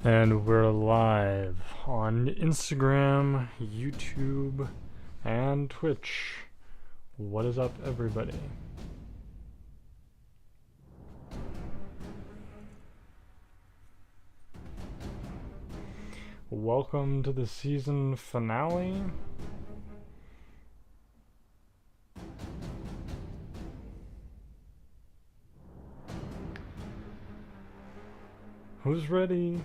And we're live on Instagram, YouTube, and Twitch. What is up, everybody? Welcome to the season finale. Who's ready?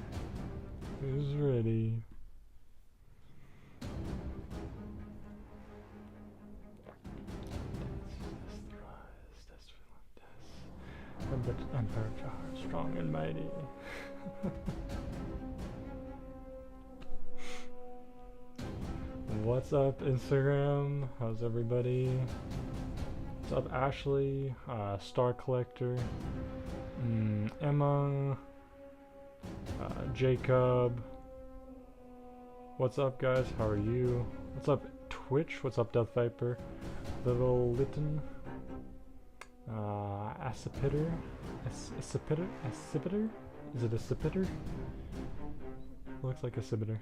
Who's ready? Emperor Chahar, strong and mighty. What's up, Instagram? How's everybody? What's up, Ashley? Star Collector, Emma, Jacob. What's up, guys? How are you? What's up, Twitch? What's up, Death Viper? Little Litten, Acipiter? Acipiter? Is it a Acipiter? Looks like a Acipiter.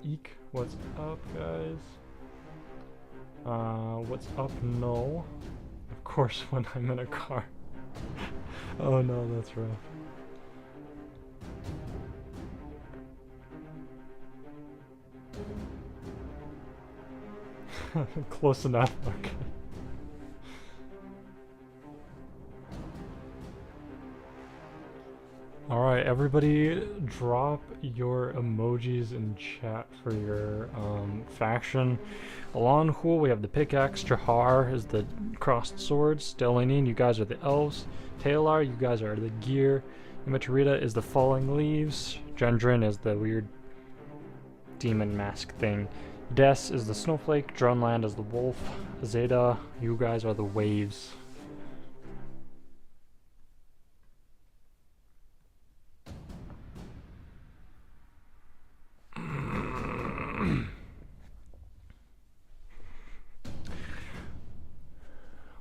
Eek, what's up, guys? What's up, Null? Of course, when I'm in a car. Oh no, that's rough. Close enough, okay. Alright, everybody drop your emojis in chat for your faction. Alân Khûl, we have the pickaxe. Chahar is the crossed swords. Anŷn, you guys are the elves. Taealar, you guys are the gear. Ima Turida is the falling leaves. Gendron is the weird demon mask thing. Des is the snowflake. Drœnland is the wolf. Zeda, you guys are the waves.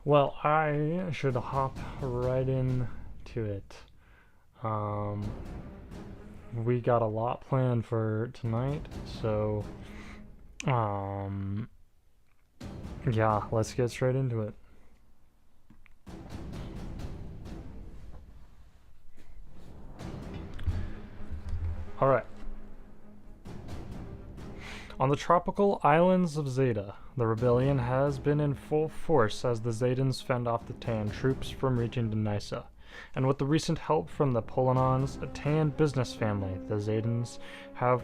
Well, I should hop right in to it. We got a lot planned for tonight, so yeah, let's get straight into it. All right. On the tropical islands of Zeda, the rebellion has been in full force as the Zedans fend off the Taean troops from reaching Nysa. And with the recent help from the Polonons, a Taean business family, the Zedans have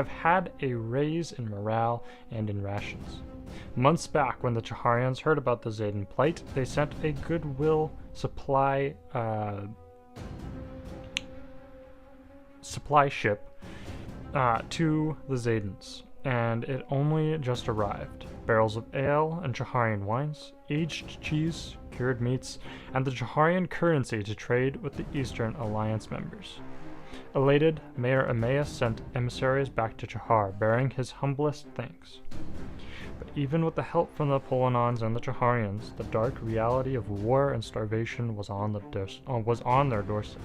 had a raise in morale and in rations. Months back, when the Chaharians heard about the Zedan plight, they sent a goodwill supply ship to the Zedans, and it only just arrived. Barrels of ale and Chaharian wines, aged cheese, cured meats, and the Chaharian currency to trade with the Eastern Alliance members. Elated, Mayor Emmaus sent emissaries back to Chahar, bearing his humblest thanks. But even with the help from the Polonons and the Chaharians, the dark reality of war and starvation was on their doorstep.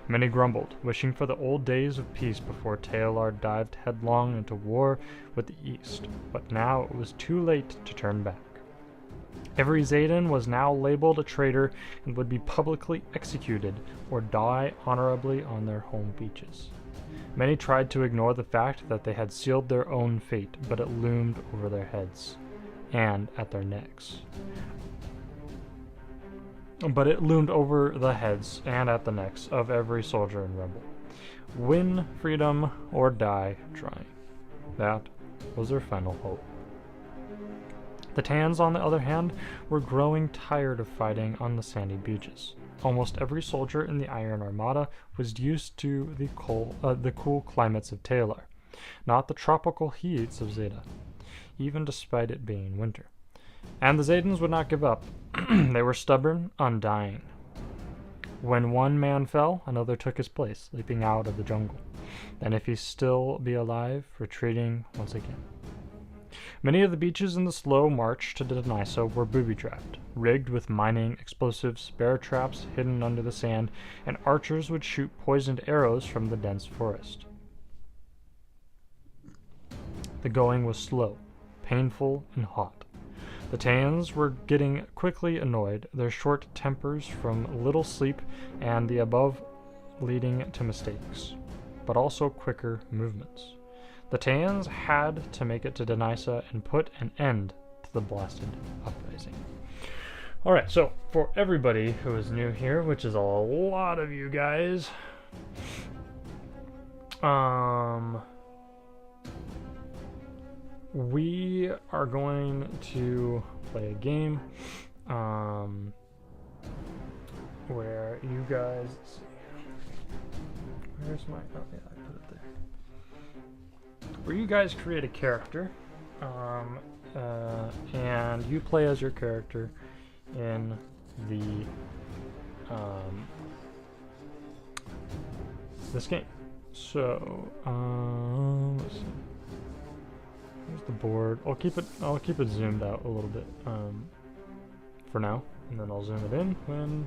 Many grumbled, wishing for the old days of peace before Taealar dived headlong into war with the East, but now it was too late to turn back. Every Zedan was now labeled a traitor and would be publicly executed or die honorably on their home beaches. Many tried to ignore the fact that they had sealed their own fate, but it loomed over their heads and at their necks. But it loomed over the heads and at the necks of every soldier and rebel. Win freedom or die trying. That was their final hope. The Taeans, on the other hand, were growing tired of fighting on the sandy beaches. Almost every soldier in the Iron Armada was used to the cool climates of Taealar, not the tropical heats of Zeda, even despite it being winter. And the Zedans would not give up. They were stubborn, undying. When one man fell, another took his place, leaping out of the jungle. Then, if he still be alive, retreating once again. Many of the beaches in the slow march to Denysa were booby-trapped, rigged with mining explosives, bear traps hidden under the sand, and archers would shoot poisoned arrows from the dense forest. The going was slow, painful, and hot. The Taeans were getting quickly annoyed, their short tempers from little sleep and the above leading to mistakes, but also quicker movements. The Taeans had to make it to Denysa and put an end to the blasted uprising. Alright, so for everybody who is new here, which is a lot of you guys, we are going to play a game where you guys, let's see, where's my, oh yeah, I put it there, where you guys create a character, and you play as your character in the this game. So let's see. Here's the board. I'll keep it zoomed out a little bit for now, and then I'll zoom it in when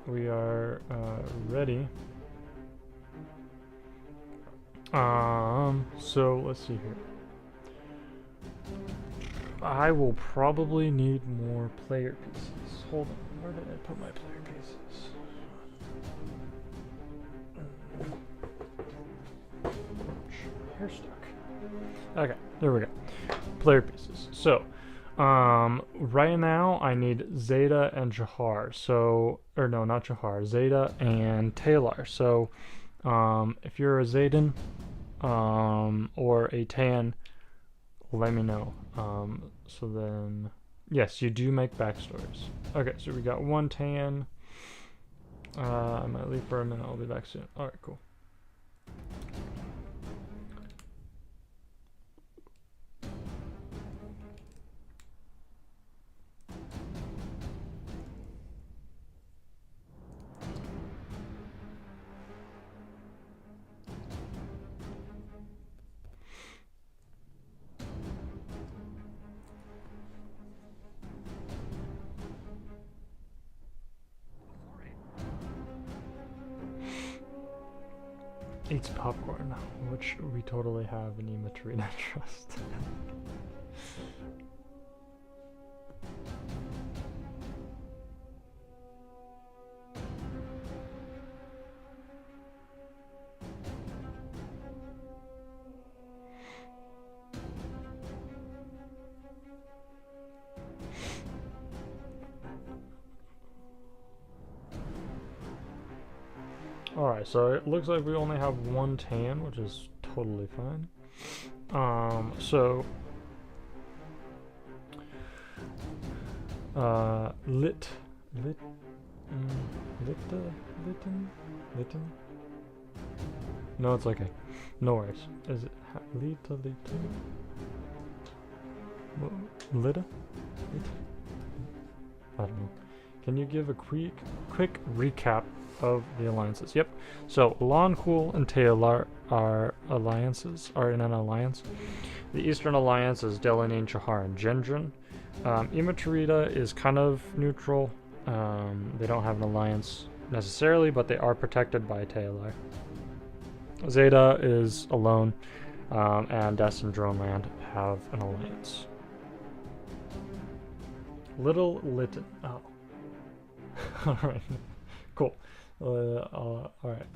we are ready. So let's see here. I will probably need more player pieces. Hold on, where did I put my player pieces? Hair stuck. Okay, there we go. Player pieces. So, right now I need Zeda and Chahar. So, or no, not Chahar. Zeda and Taealar. So, if you're a Zedan, or a Taean, let me know. So then, yes, you do make backstories. Okay, so we got one Taean. I might leave for a minute. I'll be back soon. All right, cool. Eats popcorn, which we totally have in Ima Turida Trust. Alright, so it looks like we only have one tan, which is totally fine. Litten? No, it's okay. No worries. Is it Lita? Lita? I don't know. Can you give a quick recap of the alliances? Yep. So Alân Khûl and Taealar are in an alliance. The Eastern Alliance is Delany, Chahar, and Gendron. Ima Turida is kind of neutral. They don't have an alliance necessarily, but they are protected by Taealar. Zeda is alone, and Des and Drœnland have an alliance. Little Litten. Oh. Alright. Cool. Alright.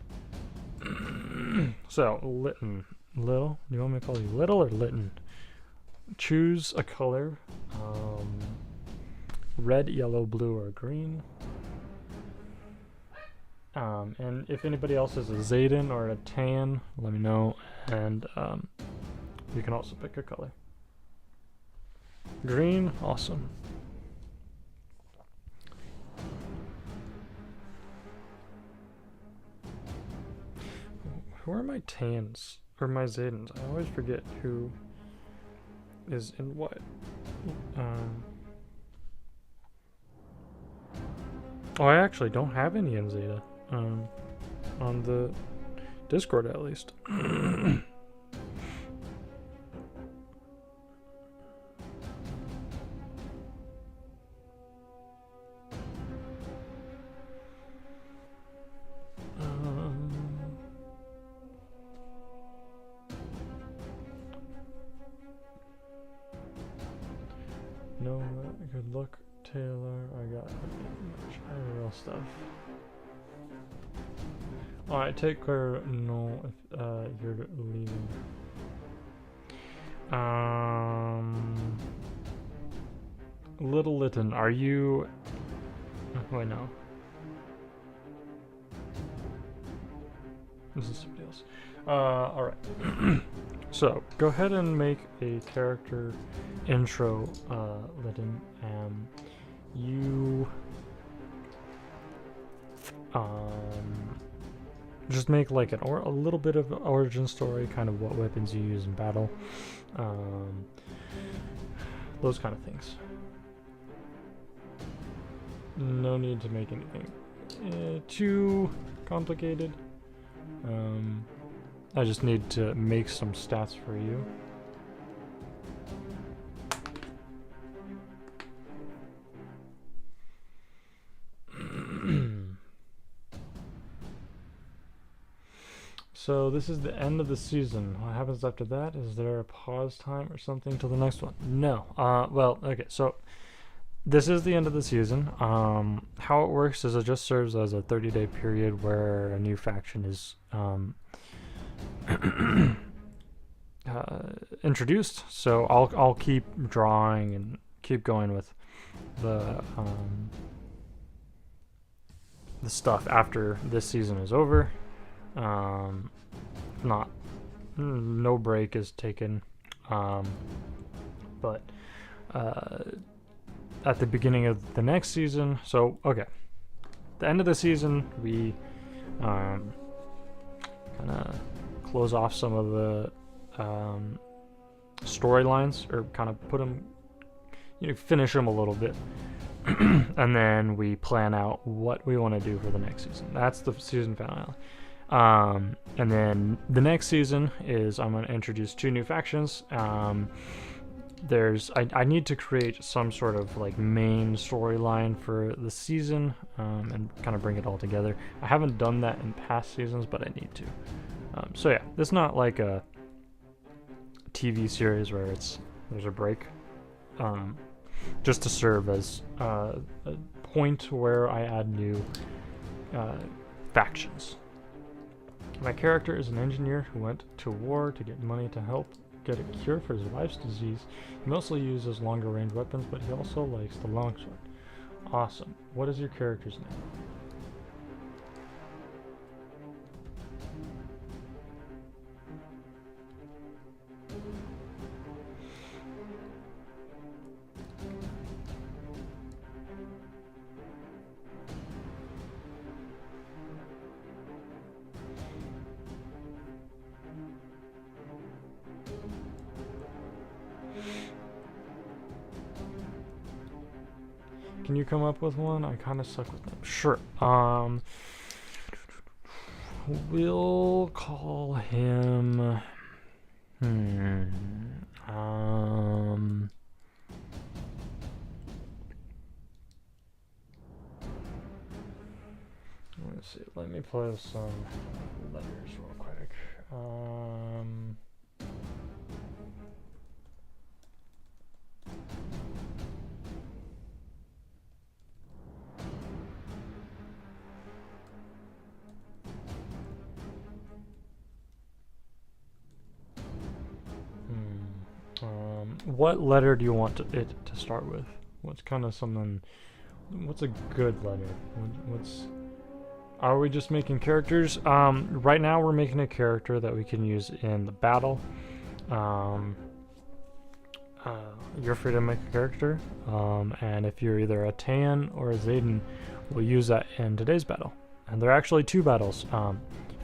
So, Litten. Little? Do you want me to call you Little or Litten? Choose a color. Red, yellow, blue, or green. And if anybody else is a Zedan or a Taean, let me know. And you can also pick a color. Green, awesome. Who are my Taeans? Or my Zedans? I always forget who is in what. Oh, I actually don't have any in Zeda. On the Discord at least. Good luck, Taealar. I got much IRL stuff. Alright, take care. No, if you're leaving. Little Lytton, are you? Wait, no. This is somebody else. Alright. So, go ahead and make a character intro, Lytton, and you, just make like a little bit of an origin story, kind of what weapons you use in battle, those kind of things. No need to make anything too complicated. I just need to make some stats for you. So this is the end of the season. What happens after that? Is there a pause time or something till the next one? No. Well, okay, so this is the end of the season. How it works is it just serves as a 30-day period where a new faction is introduced. So I'll keep drawing and keep going with the stuff after this season is over. No break is taken, but at the beginning of the next season, so okay, the end of the season we kind of close off some of the storylines, or kind of put them, finish them a little bit. And then we plan out what we want to do for the next season. That's the season finale. And then the next season is I'm going to introduce 2 new factions. I need to create some sort of like main storyline for the season, and kind of bring it all together. I haven't done that in past seasons, but I need to. So yeah, it's not like a TV series where there's a break. Just to serve as a point where I add new factions. My character is an engineer who went to war to get money to help get a cure for his wife's disease. He mostly uses longer range weapons, but he also likes the longsword. Awesome. What is your character's name? Can you come up with one? I kind of suck with them. Sure. We'll call him. Let's see. Let me play some letters real quick. What letter do you want it to start with? What's kind of something? What's a good letter? Are we just making characters? Right now we're making a character that we can use in the battle. You're free to make a character, and if you're either a Taealar or a Zeda, we'll use that in today's battle. And there are actually 2 battles,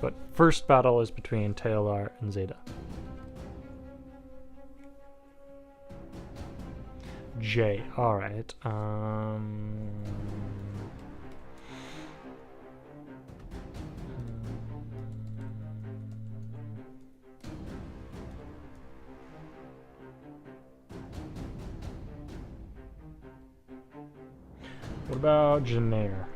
but first battle is between Taealar and Zeda. J. Alright. What about Janair?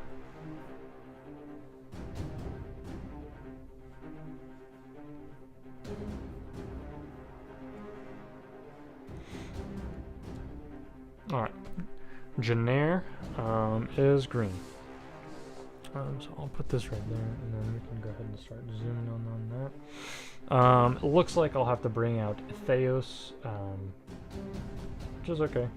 Alright. Chahar is green. So I'll put this right there, and then we can go ahead and start zooming on that. It looks like I'll have to bring out Theos, which is okay.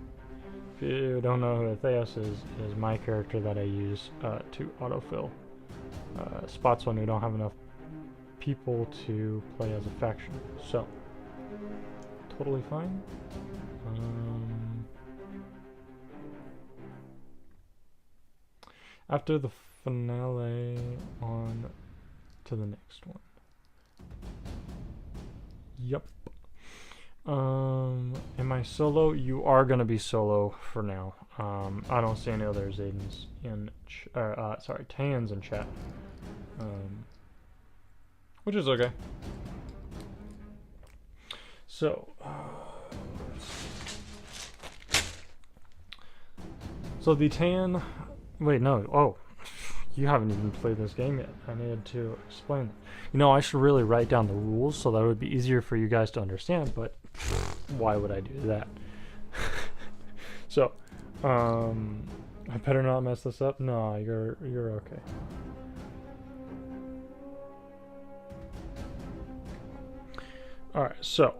If you don't know who Theos is my character that I use to autofill spots when we don't have enough people to play as a faction. So, totally fine. After the finale, on to the next one. Yep. Am I solo? You are gonna be solo for now. I don't see any other Zedans in, Taeans in chat. Which is okay. So, the Taean. Wait, no. Oh, you haven't even played this game yet. I needed to explain that. You know, I should really write down the rules so that it would be easier for you guys to understand, but why would I do that? So, I better not mess this up. No, you're okay. Alright, so,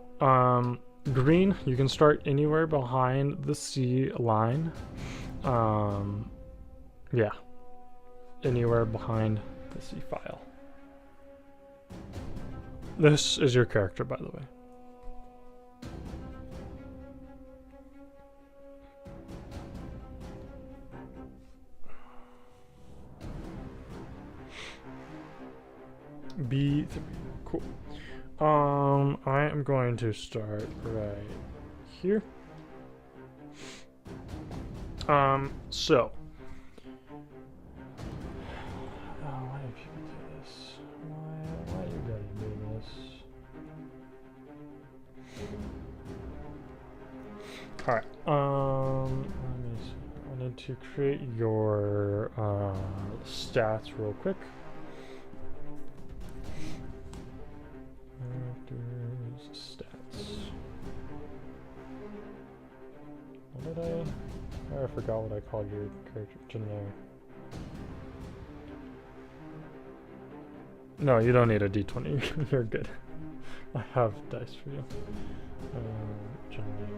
green, you can start anywhere behind the sea line. Yeah. Anywhere behind the C file. This is your character, by the way. B3. Cool. I am going to start right here. So. Why do people do this? Why you gotta do this? Alright, let me see. I need to create your stats real quick. Stats. What did I forgot what I called your character. Chahar. No, you don't need a d20. You're good. I have dice for you. Chahar.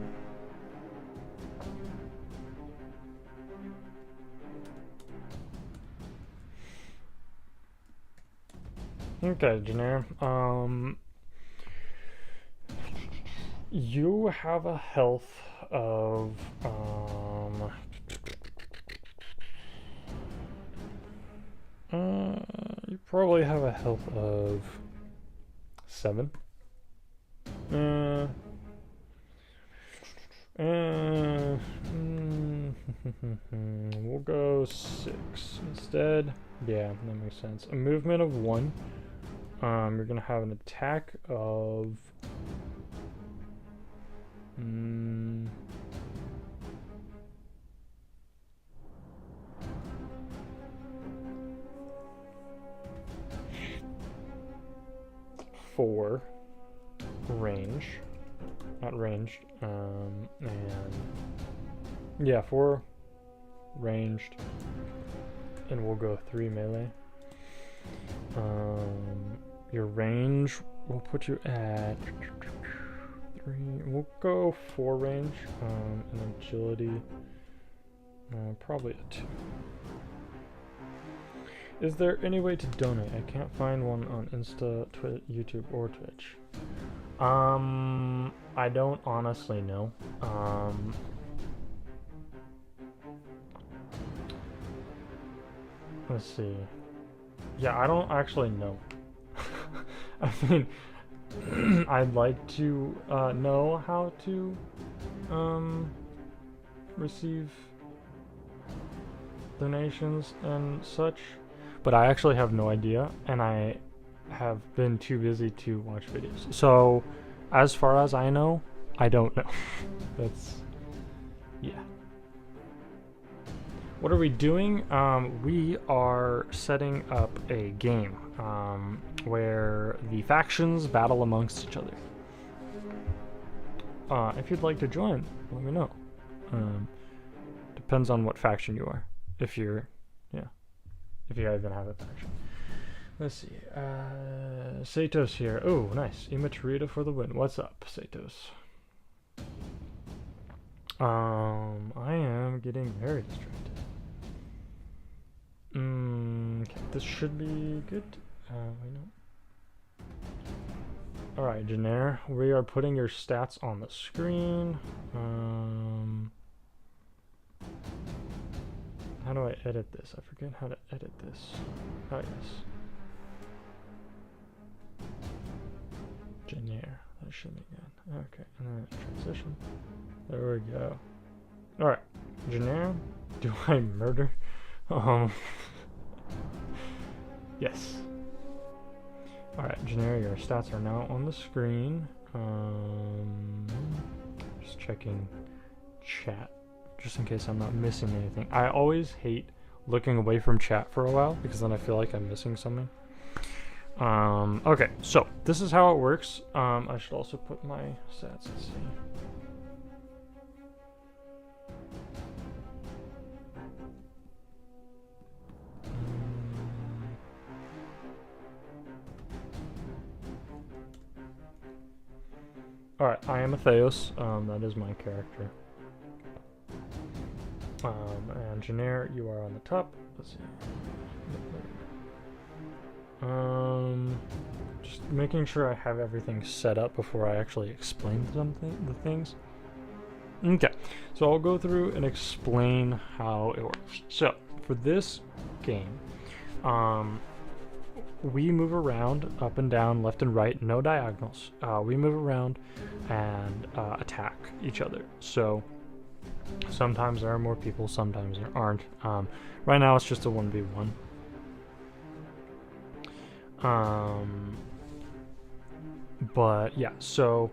Okay, Chahar. You have a health of you probably have a health of 7. We'll go 6 instead. Yeah, that makes sense. A movement of 1. You're gonna have an attack of 4 range, not ranged, and yeah, 4 ranged, and we'll go 3 melee. Your range will put you at 3. We'll go 4 range, and agility, probably a 2. Is there any way to donate? I can't find one on Insta, YouTube, or Twitch. I don't honestly know. Let's see. Yeah, I don't actually know. I mean, I'd like to know how to receive donations and such, but I actually have no idea, and I have been too busy to watch videos. So, as far as I know, I don't know. That's, yeah. What are we doing? We are setting up a game where the factions battle amongst each other. If you'd like to join, let me know. depends on what faction you are. If you're, yeah, if you even have a faction. Let's see. Sato's here. Oh, nice. Ima Turida for the win. What's up, Satos? I am getting very distracted. Okay, this should be good. Wait, no. Alright, Janair, we are putting your stats on the screen. How do I edit this? I forget how to edit this. Oh, yes. Janair, that should be good. Okay, and then transition. There we go. Alright, Janair, do I murder? Yes. Alright, Janair, your stats are now on the screen. Just checking chat, just in case I'm not missing anything. I always hate looking away from chat for a while, because then I feel like I'm missing something. Okay, so this is how it works. I should also put my stats, let's see. Alright, I am a Theos, that is my character. And Janair, you are on the top. Let's see. Just making sure I have everything set up before I actually explain the things. Okay, so I'll go through and explain how it works. So, for this game, we move around up and down, left and right, no diagonals. We move around and attack each other. So sometimes there are more people, sometimes there aren't. Right now it's just a 1v1. But yeah, so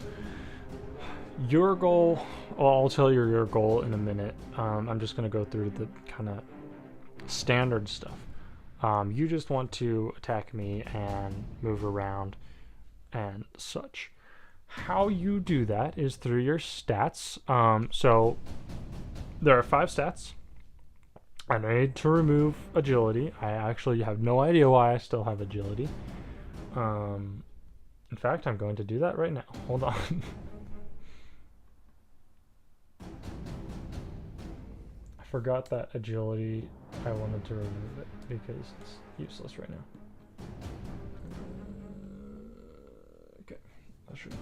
your goal, I'll tell you your goal in a minute. I'm just going to go through the kind of standard stuff. You just want to attack me and move around and such. How you do that is through your stats. So there are 5 stats. I need to remove agility. I actually have no idea why I still have agility. In fact, I'm going to do that right now. Hold on. I forgot that agility. I wanted to remove it because it's useless right now. Okay, that should be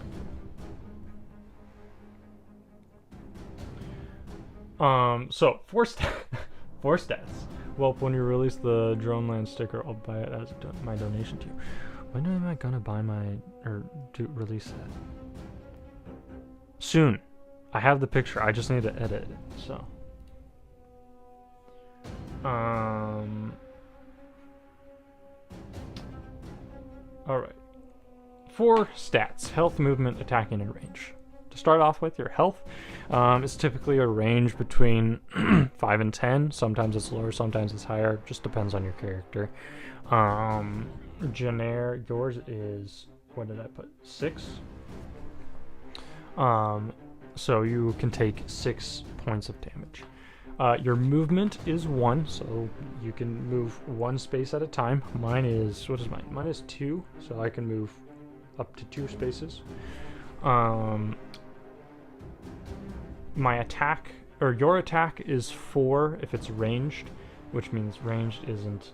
good. So 4 stats. Well, when you release the Drœnland sticker, I'll buy it as my donation to you. When am I gonna buy release that? Soon. I have the picture. I just need to edit it. So. Alright. 4 stats: health, movement, attacking, and range. To start off with, your health is typically a range between 5 and 10. Sometimes it's lower, sometimes it's higher. Just depends on your character. Janair, yours is, what did I put? 6. So you can take 6 points of damage. Your movement is 1, so you can move 1 space at a time. Mine is, what is mine? Mine is 2, so I can move up to 2 spaces. My attack, or your attack, is 4 if it's ranged, which means ranged isn't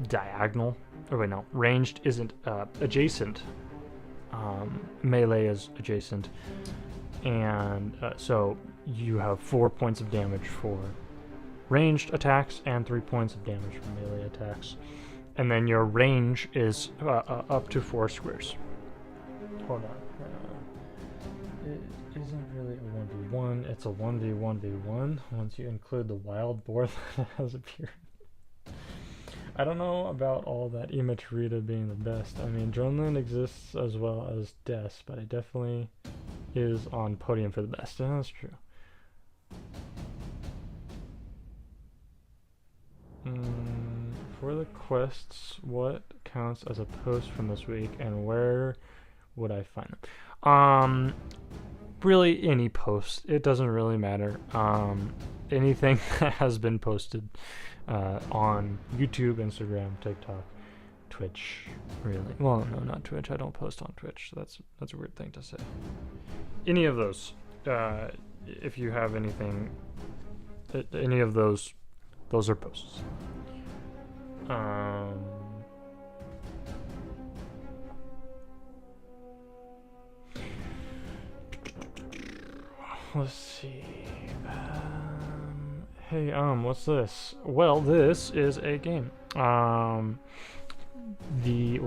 diagonal. Oh wait, no, ranged isn't adjacent. Melee is adjacent, and so you have 4 points of damage for ranged attacks and 3 points of damage for melee attacks. And then your range is up to 4 squares. Hold on. It isn't really a 1v1, it's a 1v1v1 once you include the wild boar that has appeared. I don't know about all that Ima Turida being the best. I mean, Drønland exists as well as Des, but it definitely is on podium for the best. Yeah, that's true. For the quests, what counts as a post from this week, and where would I find them? really any post. It doesn't really matter. Anything that has been posted on YouTube, Instagram, TikTok, Twitch, really. Well, no, not Twitch. I don't post on Twitch. So that's a weird thing to say. Any of those, if you have anything, any of those are posts. Let's see. Hey, what's this? Well, this is a game. Where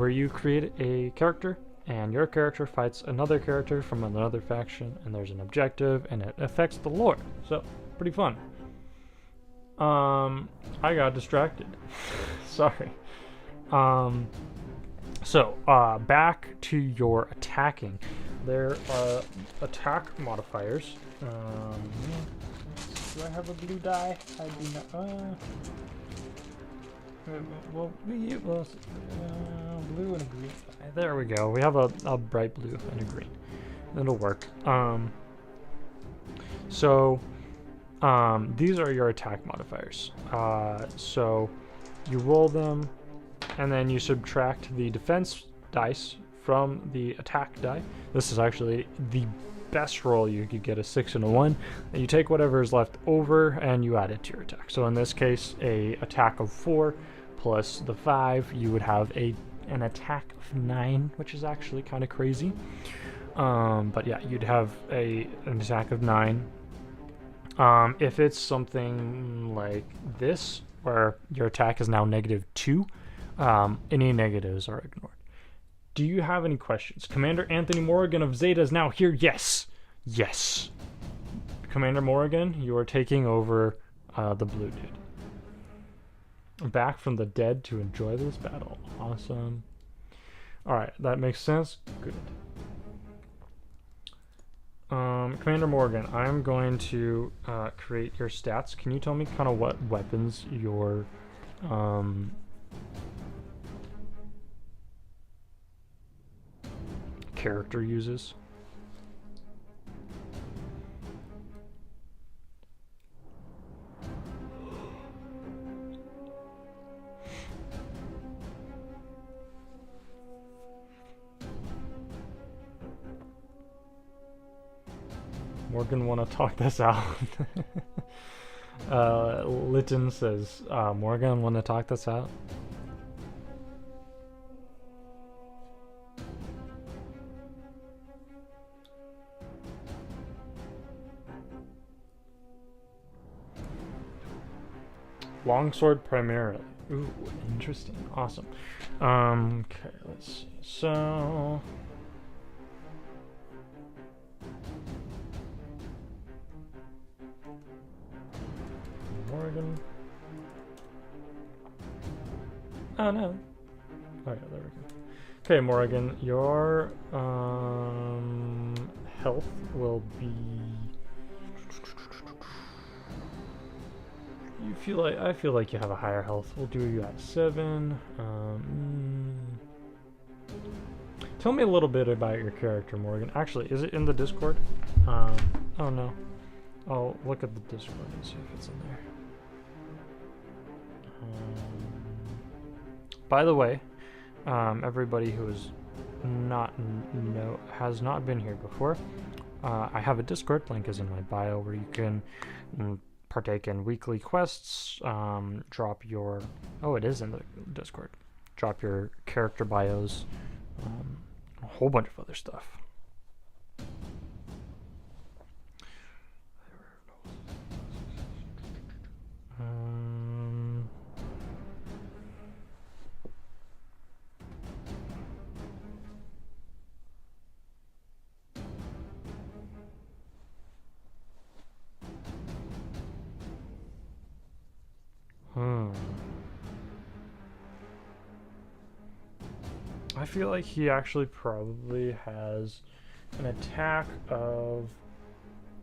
you create a character, and your character fights another character from another faction, and there's an objective, and it affects the lore. So, pretty fun. I got distracted. Sorry. Back to your attacking. There are attack modifiers. Do I have a blue die? I do not. Blue and a green die. There we go. We have a bright blue and a green. It'll work. These are your attack modifiers. So you roll them, and then you subtract the defense dice from the attack die. This is actually the best roll. You could get a 6 and a 1, and you take whatever is left over and you add it to your attack. So in this case, a attack of 4 plus the 5, you would have an attack of 9, which is actually kind of crazy. But yeah, you'd have an attack of 9. If it's something like this, where your attack is now -2, any negatives are ignored. Do you have any questions? Commander Anthony Morrigan of Zeda is now here. Yes. Yes. Commander Morrigan, you are taking over the blue dude. Back from the dead to enjoy this battle. Awesome. Alright, that makes sense. Good. Commander Morgan, I'm going to create your stats. Can you tell me kind of what weapons your character uses? Morgan wanna talk this out. Lytton says, Morgan wanna talk this out? Longsword primarily. Ooh, interesting. Awesome. Okay, let's see. So Morgan. Oh no. Oh yeah, there we go. Okay, Morgan, your health will be. I feel like you have a higher health. We'll do you at 7. Tell me a little bit about your character, Morgan. Actually, is it in the Discord? Oh no. I'll look at the Discord and see if it's in there. By the way, everybody who is has not been here before, I have a Discord. Link is in my bio, where you can partake in weekly quests, drop your... Oh, it is in the Discord. Drop your character bios, a whole bunch of other stuff. I feel like he actually probably has an attack of,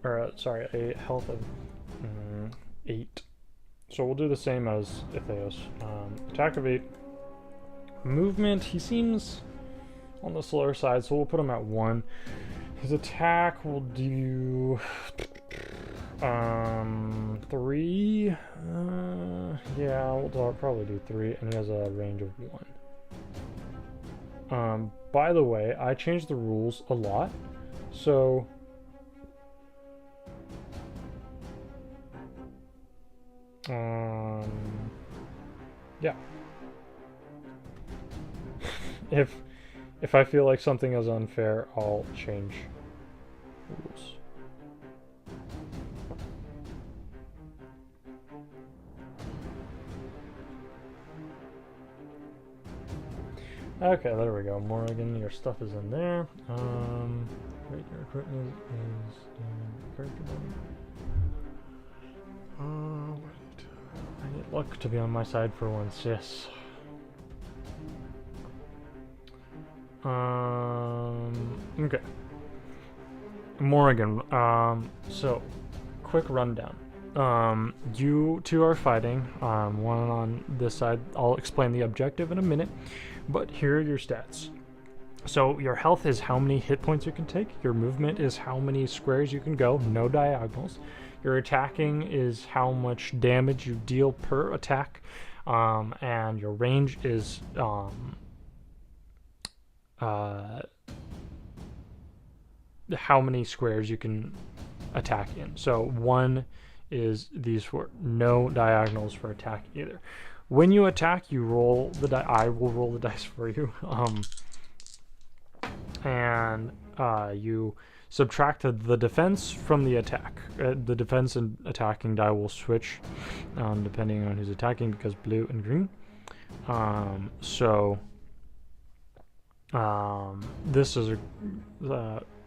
a health of 8. So we'll do the same as Itheos. Attack of 8. Movement, he seems on the slower side, so we'll put him at 1. His attack will do 3. Yeah, we'll probably do 3, and he has a range of 1. By the way, I changed the rules a lot, so yeah. If I feel like something is unfair, I'll change rules. Okay, there we go. Morrigan, your stuff is in there. Wait, your equipment is in character mode. I need luck to be on my side for once, yes. Okay. Morrigan, so, quick rundown. You two are fighting, one on this side. I'll explain the objective in a minute, but here are your stats. So your health is how many hit points you can take, your movement is how many squares you can go, no diagonals. Your attacking is how much damage you deal per attack, and your range is how many squares you can attack in. So 1 is these 4, no diagonals for attack either. When you attack, you roll the die. I will roll the dice for you, and you subtract the defense from the attack. The defense and attacking die will switch depending on who's attacking, because blue and green. This is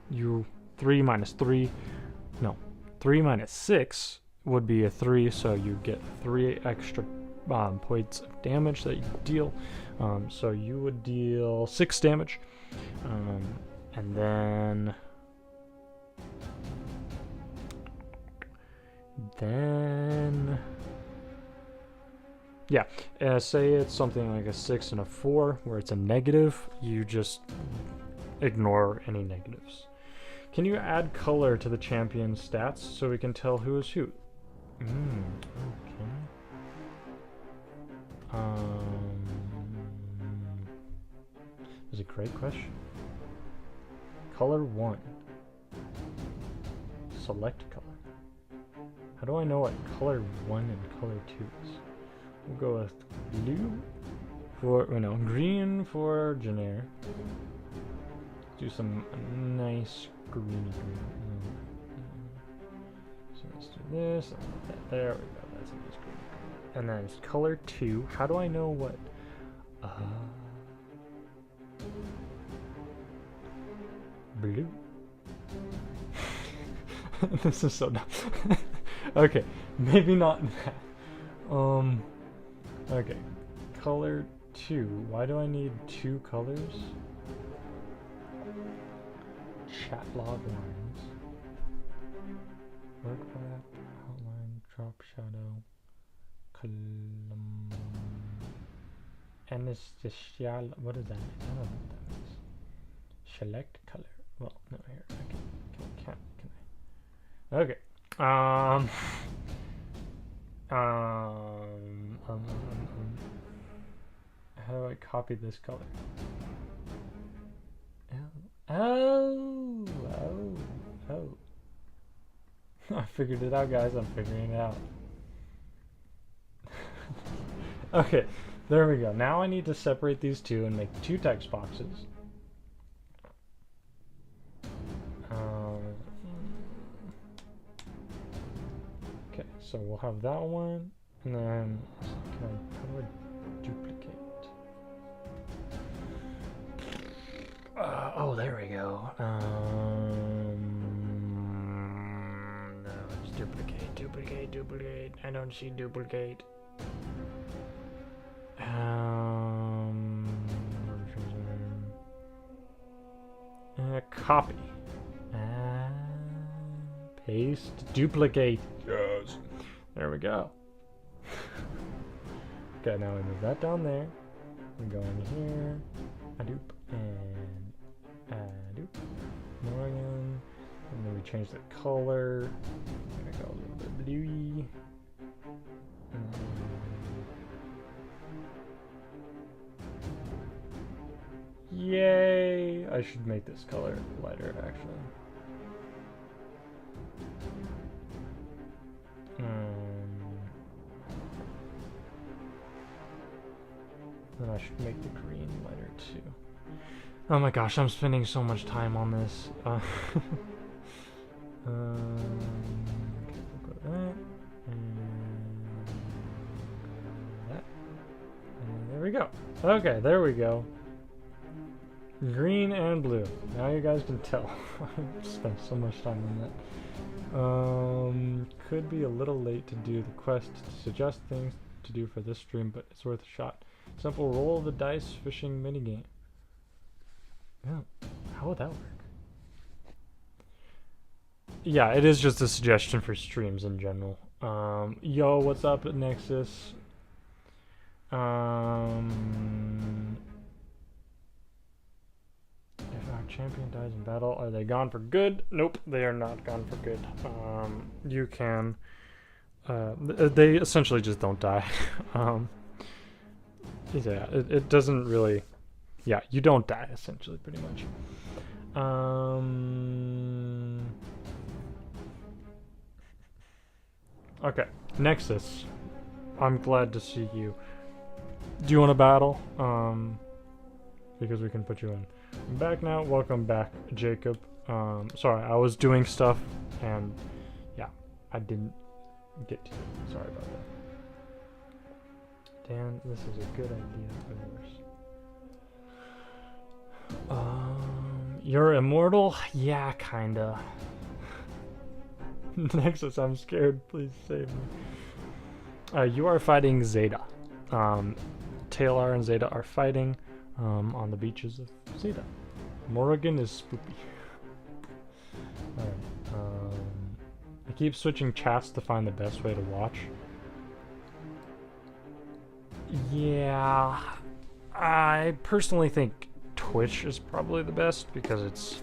you 3 minus 3. No, 3 minus 6 would be a 3, so you get 3 extra points of damage that you deal. So you would deal 6 damage, and then yeah, say it's something like a 6 and a 4 where it's a negative, you just ignore any negatives. Can you add color to the champion's stats so we can tell who is who? Okay. That's a great question. Color 1. Select color. How do I know what color 1 and color 2 is? We'll go with blue for, green for Chahar. Do some nice green. So let's do this. There we go. That's a nice green. And then it's color 2. How do I know what? Blue. This is so dumb. Okay, maybe not that. Okay, color 2. Why do I need 2 colors? Chat log lines. Work path, outline, drop shadow, column. Anesthesial. What is that? I don't know what that means. Select color. Well, no, here. Can I? Okay. How do I copy this color? Oh. I figured it out, guys. I'm figuring it out. Okay, there we go. Now I need to separate these two and make 2 text boxes. Okay, so we'll have that one, and then how do I duplicate? Oh, there we go. No, it's duplicate. I don't see duplicate. Copy. Paste. Duplicate. Yes. There we go. Okay, now we move that down there. We go in here. Hadoop and Hadoop. Morgan. change the color. I'm gonna go a little bit bluey. Yay! I should make this color lighter, actually. Then I should make the green lighter too. Oh my gosh, I'm spending so much time on this. Okay, we'll go that. And that. And there we go. Okay, there we go. Green and blue. Now you guys can tell. I've spent so much time on that. Could be a little late to do the quest to suggest things to do for this stream, but it's worth a shot. Simple roll of the dice fishing minigame. Yeah, how would that work? Yeah, it is just a suggestion for streams in general. Yo, what's up, Nexus? If our champion dies in battle, are they gone for good? Nope, they are not gone for good. You can... they essentially just don't die. Yeah, it doesn't really... Yeah, you don't die, essentially, pretty much. Okay, Nexus. I'm glad to see you. Do you want to battle? Because we can put you in. I'm back now. Welcome back, Jacob. Sorry, I was doing stuff, and yeah, I didn't get to you. Sorry about that. Dan, this is a good idea for yours. You're immortal? Yeah, kinda. Nexus, I'm scared. Please save me. You are fighting Zeda. Taealar and Zeda are fighting on the beaches of Zeda. Morrigan is spoopy. Alright. I keep switching chats to find the best way to watch. Yeah, I personally think Twitch is probably the best because it's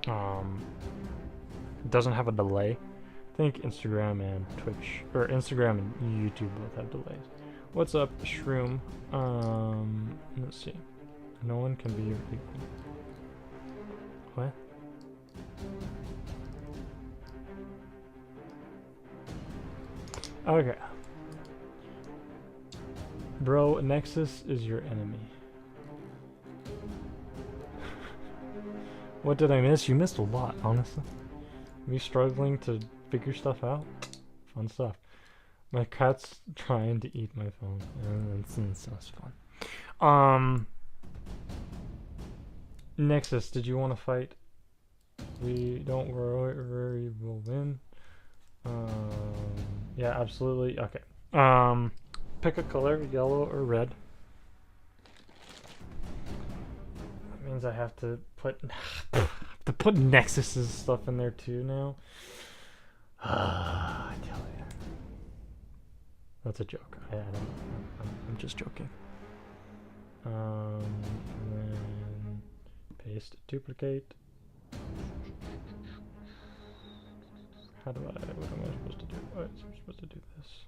it doesn't have a delay. I think Instagram and Twitch, or Instagram and YouTube both have delays. What's up, Shroom? Let's see. No one can be your equal. What? Okay. Bro, Nexus is your enemy. What did I miss? You missed a lot, honestly. Me struggling to figure stuff out? Fun stuff. My cat's trying to eat my phone. That's fun. Nexus, did you want to fight? We don't worry, we'll win. Yeah, absolutely. Okay. Pick a color, yellow or red. That means I have to put Nexus's stuff in there too now. I tell you. That's a joke. I'm just joking. And then paste, duplicate. What am I supposed to do? Oh, I'm supposed to do this.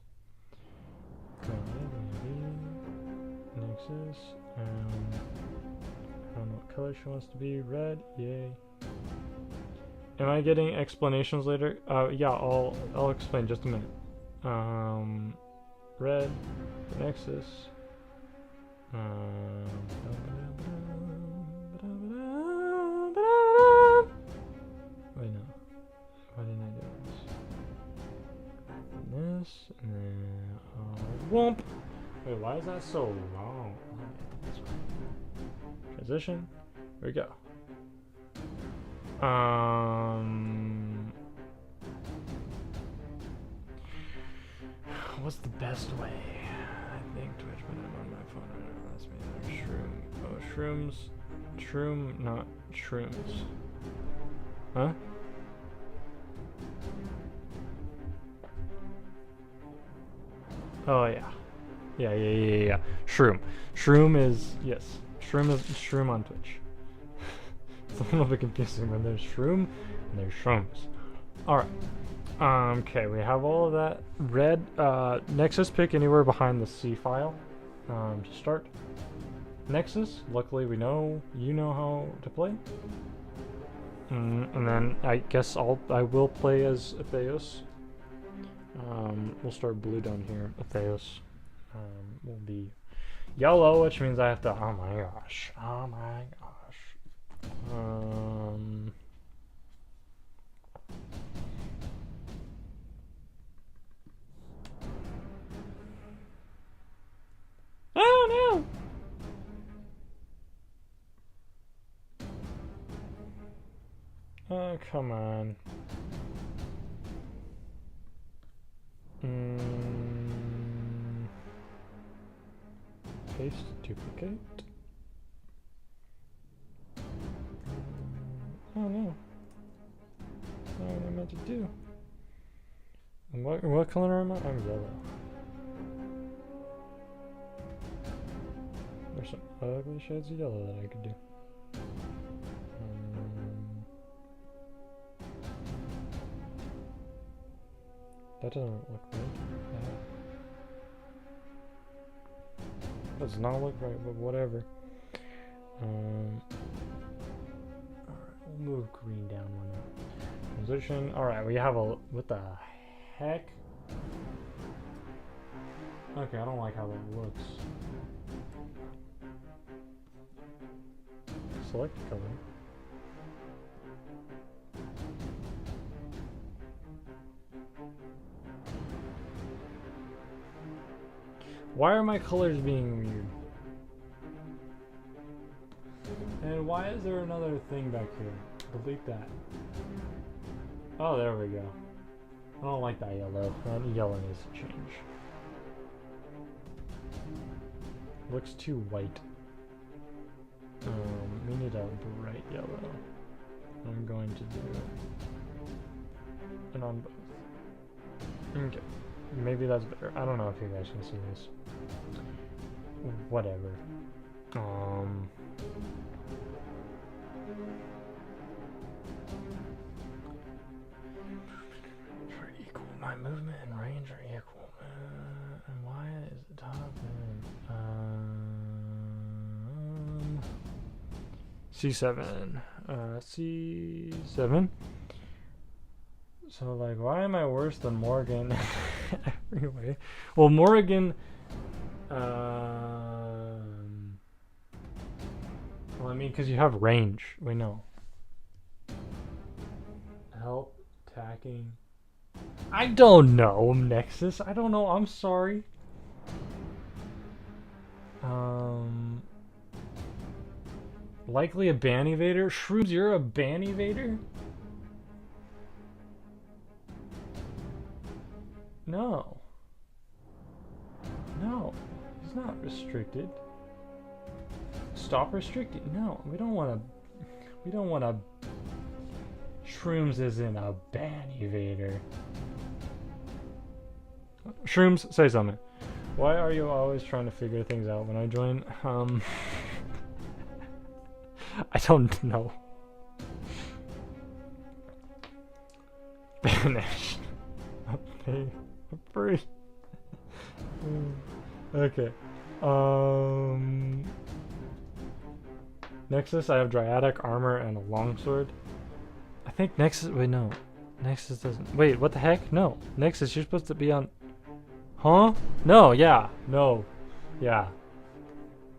Nexus. I don't know what color she wants to be. Red. Yay. Am I getting explanations later? Yeah, I'll explain in just a minute. Red. Nexus. Wait, no. Why didn't I do this? And this, and then whoomp. Wait, why is that so long? Transition. There we go. What's the best way? I think Twitch, but I'm on my phone right now. That's me. Shroom. Oh, shrooms. Shroom, not shrooms. Huh? Oh yeah. Yeah. Shroom. Shroom is, yes. Shroom is shroom on Twitch. It's a little bit confusing when there's shroom and there's shrooms. Alright. Okay, we have all of that. Red, Nexus, pick anywhere behind the C file to start. Nexus, luckily we know you know how to play. And then I guess I will play as Atheos. We'll start blue down here. Atheos will be yellow, which means I have to. Oh my gosh! Oh my gosh! Oh no! Oh come on! Paste, duplicate. Oh no. That's not what I meant to do. And what color am I? I'm yellow. There's some ugly shades of yellow that I could do. That doesn't look right. Does not look right, but whatever. Alright, we'll move green down one. Position. Alright, we have a. What the heck? Okay, I don't like how that looks. Select color. Why are my colors being weird? And why is there another thing back here? Delete that. Oh, there we go. I don't like that yellow. That yellow needs to change. Looks too white. We need a bright yellow. I'm going to do it on both. Okay. Maybe that's better. I don't know if you guys can see this. Whatever. Try to equal. My movement and range are equal. And why is the top? C7. C7. So, like, why am I worse than Morgan? Anyway. Well, Morgan... well, I mean, because you have range. We know. Help. Attacking. I don't know, Nexus. I don't know. I'm sorry. Likely a ban evader? Shrooms, you're a ban evader? No. No. He's not restricted. Stop restricting. No, we don't want to. Shrooms isn't a ban evader. Shrooms, say something. Why are you always trying to figure things out when I join? I don't know. Banished. Free. Okay. Nexus, I have Dryadic armor and a longsword. I think Nexus. Wait, no. Nexus doesn't. Wait, what the heck? No. Nexus, you're supposed to be on. Huh? No, yeah. No. Yeah.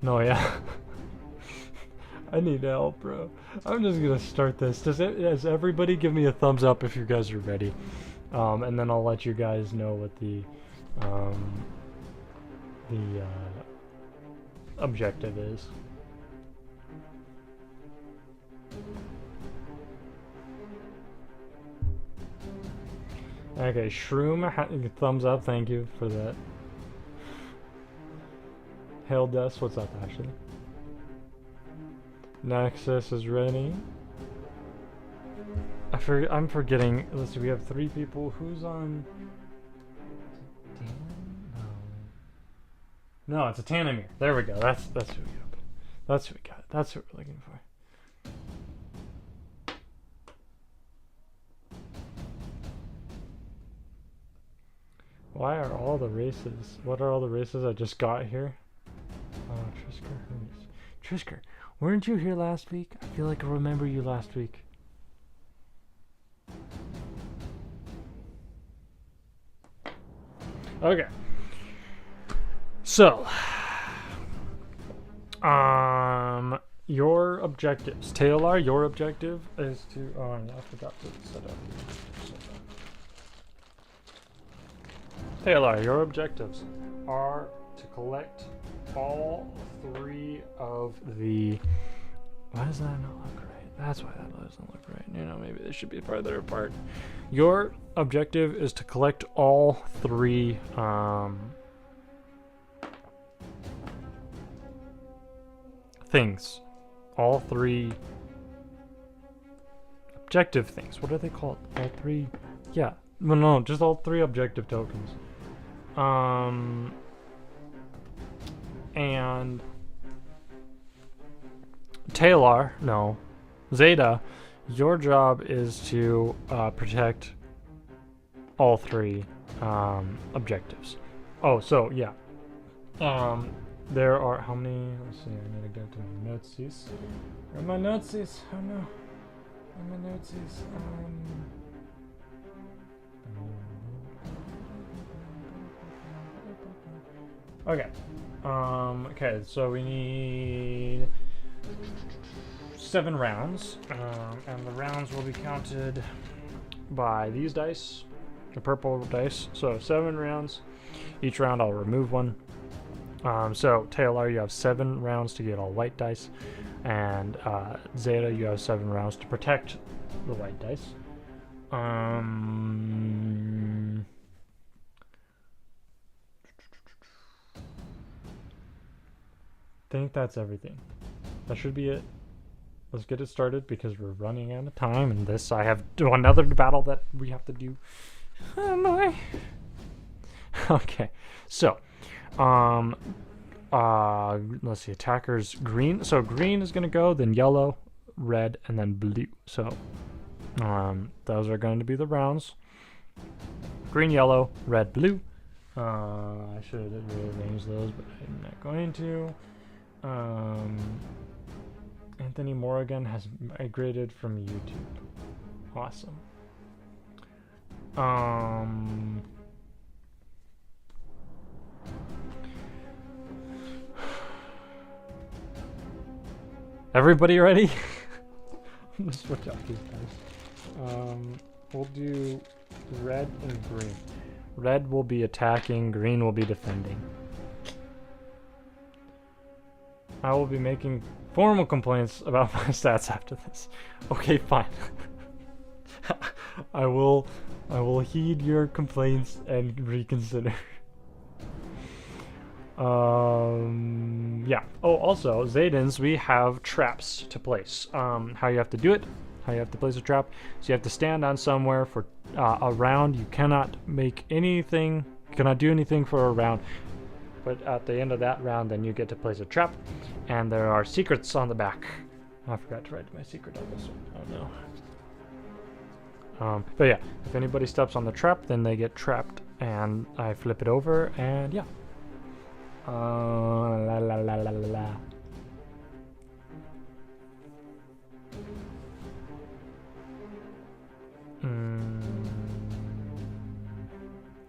No, yeah. I need help, bro. I'm just gonna start this. Does everybody give me a thumbs up if you guys are ready? And then I'll let you guys know what the objective is. Okay, Shroom, thumbs up, thank you for that. Hail Dust, what's up, Ashley? Nexus is ready. I'm forgetting. Let's see, we have 3 people. Who's on? No, it's a Tanamir. There we go. That's who we got. That's who we got. That's what we're looking for. Why are all the races? What are all the races I just got here? Trisker, Hermes. Trisker, weren't you here last week? I feel like I remember you last week. Okay. So, your objectives. Taealar, your objective is to. Oh, I forgot to set up. Taealar, your objectives are to collect all 3 of the. Why does that not look right? That's why that doesn't look right. You know, maybe they should be farther apart. Your objective is to collect all 3 things. All 3 objective things. What are they called? All 3? Yeah. Well, no, just all 3 objective tokens. And Taealar, no, Zeda, your job is to protect all 3 objectives. Oh, so yeah. There are how many? Let's see. I need to go to my noteses. Where are my noteses? Oh no. Where are my noteses? Okay. Okay, so we need 7 rounds, and the rounds will be counted by these dice, the purple dice. So 7 rounds. Each round I'll remove 1. So Taealar, you have 7 rounds to get all white dice, and Zeda, you have 7 rounds to protect the white dice. Think that's everything. That should be it. Let's get it started because we're running out of time, and this I have another battle that we have to do. Oh my. Okay, so let's see, attackers green. So green is gonna go, then yellow, red, and then blue. So those are going to be the rounds. Green, yellow, red, blue. I should have rearranged those, but I'm not going to. Anthony Morrigan has migrated from YouTube. Awesome. Everybody ready? Let's switch out these guys. We'll do red and green. Red will be attacking, green will be defending. I will be making formal complaints about my stats after this. Okay, fine. I will heed your complaints and reconsider. Yeah. Oh, also, Zedans, we have traps to place. How you have to do it, how you have to place a trap. So you have to stand on somewhere for a round. You cannot make anything, you cannot do anything for a round. But at the end of that round, then you get to place a trap. And there are secrets on the back. Oh, I forgot to write my secret on this one. Oh no. But yeah, if anybody steps on the trap, then they get trapped. And I flip it over, and yeah. La la la la la.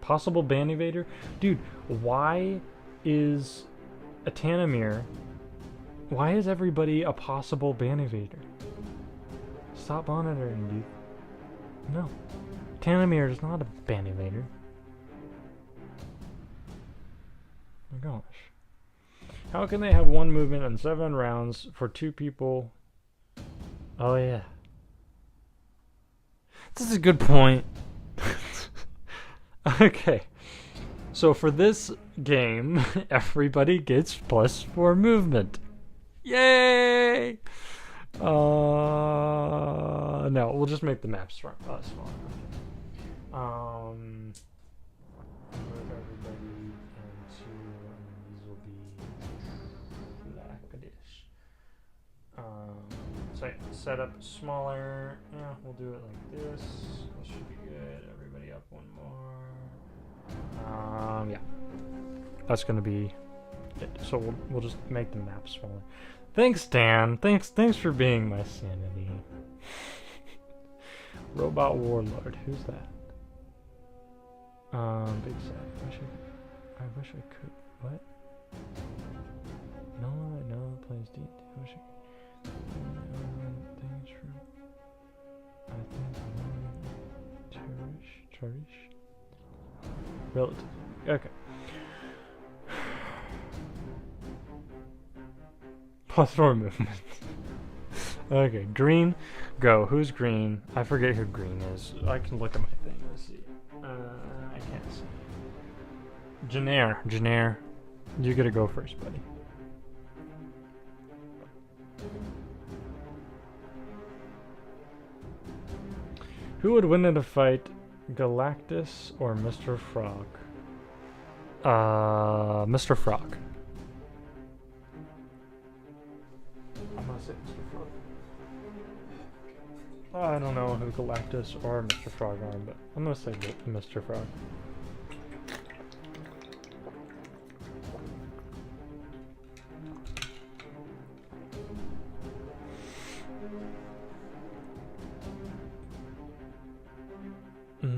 Possible ban evader? Dude, why is a Tanamir? Why is everybody a possible ban evader? Stop monitoring, dude. No. Tanamir is not a ban evader. Oh my gosh. How can they have 1 movement and 7 rounds for 2 people? Oh yeah. This is a good point. Okay. So for this game, everybody gets +4 movement. Yay! No, we'll just make the map smaller. Move everybody into, these will be black-ish. So yeah, set up smaller. Yeah, we'll do it like this. This should be good. Everybody up 1 more. Yeah. That's gonna be it. So we'll just make the map smaller. Thanks, Dan. Thanks for being my sanity. Robot Warlord. Who's that? Big Sad. I wish I could. What? No one I know plays D&D. I wish I could. Things from. I think. Cherish. Relative. Okay. Plus 4 movement. Okay, green, go. Who's green? I forget who green is. I can look at my thing. Let's see. I can't see. Janair, you gotta go first, buddy. Who would win in a fight, Galactus or Mr. Frog? Mr. Frog. I'm gonna say Mr. Frog. I don't know who Galactus or Mr. Frog are, but I'm gonna say Mr. Frog. If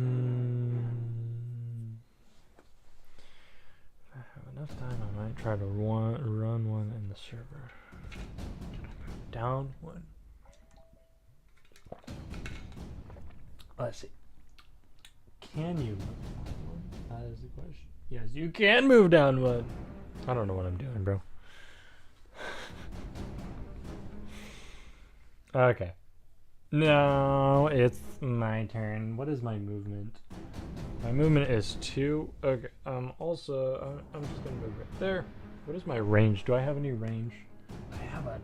I have enough time, I might try to run one in the server. Down one. Let's see. Can you move down one? That is the question. Yes, you can move down one. I don't know what I'm doing, bro. Okay. No, it's my turn. What is my movement? My movement is 2. Okay. Also, I'm just gonna move right there. What is my range? Do I have any range? I have a.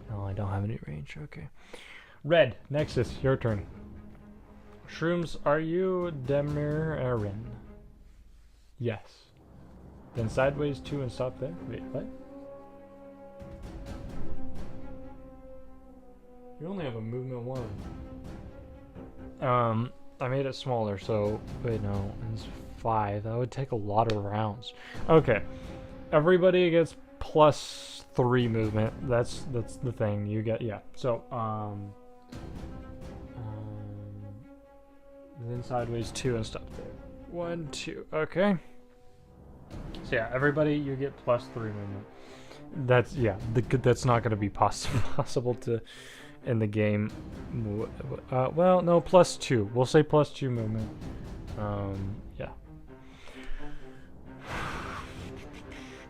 No, I don't have any range. Okay. Red, Nexus, your turn. Shrooms, are you Demirin? Yes. Then sideways 2 and stop there? Wait, what? You only have a movement 1. I made it smaller, so... Wait, no. It's 5. That would take a lot of rounds. Okay. Everybody gets plus 3 movement. That's the thing. You get... Yeah. So, then sideways 2 and stop there. 1, 2. Okay. So yeah, everybody, you get plus 3 movement. That's, yeah, that's not going to be possible to in the game. Well, no, plus 2. We'll say plus 2 movement. Yeah.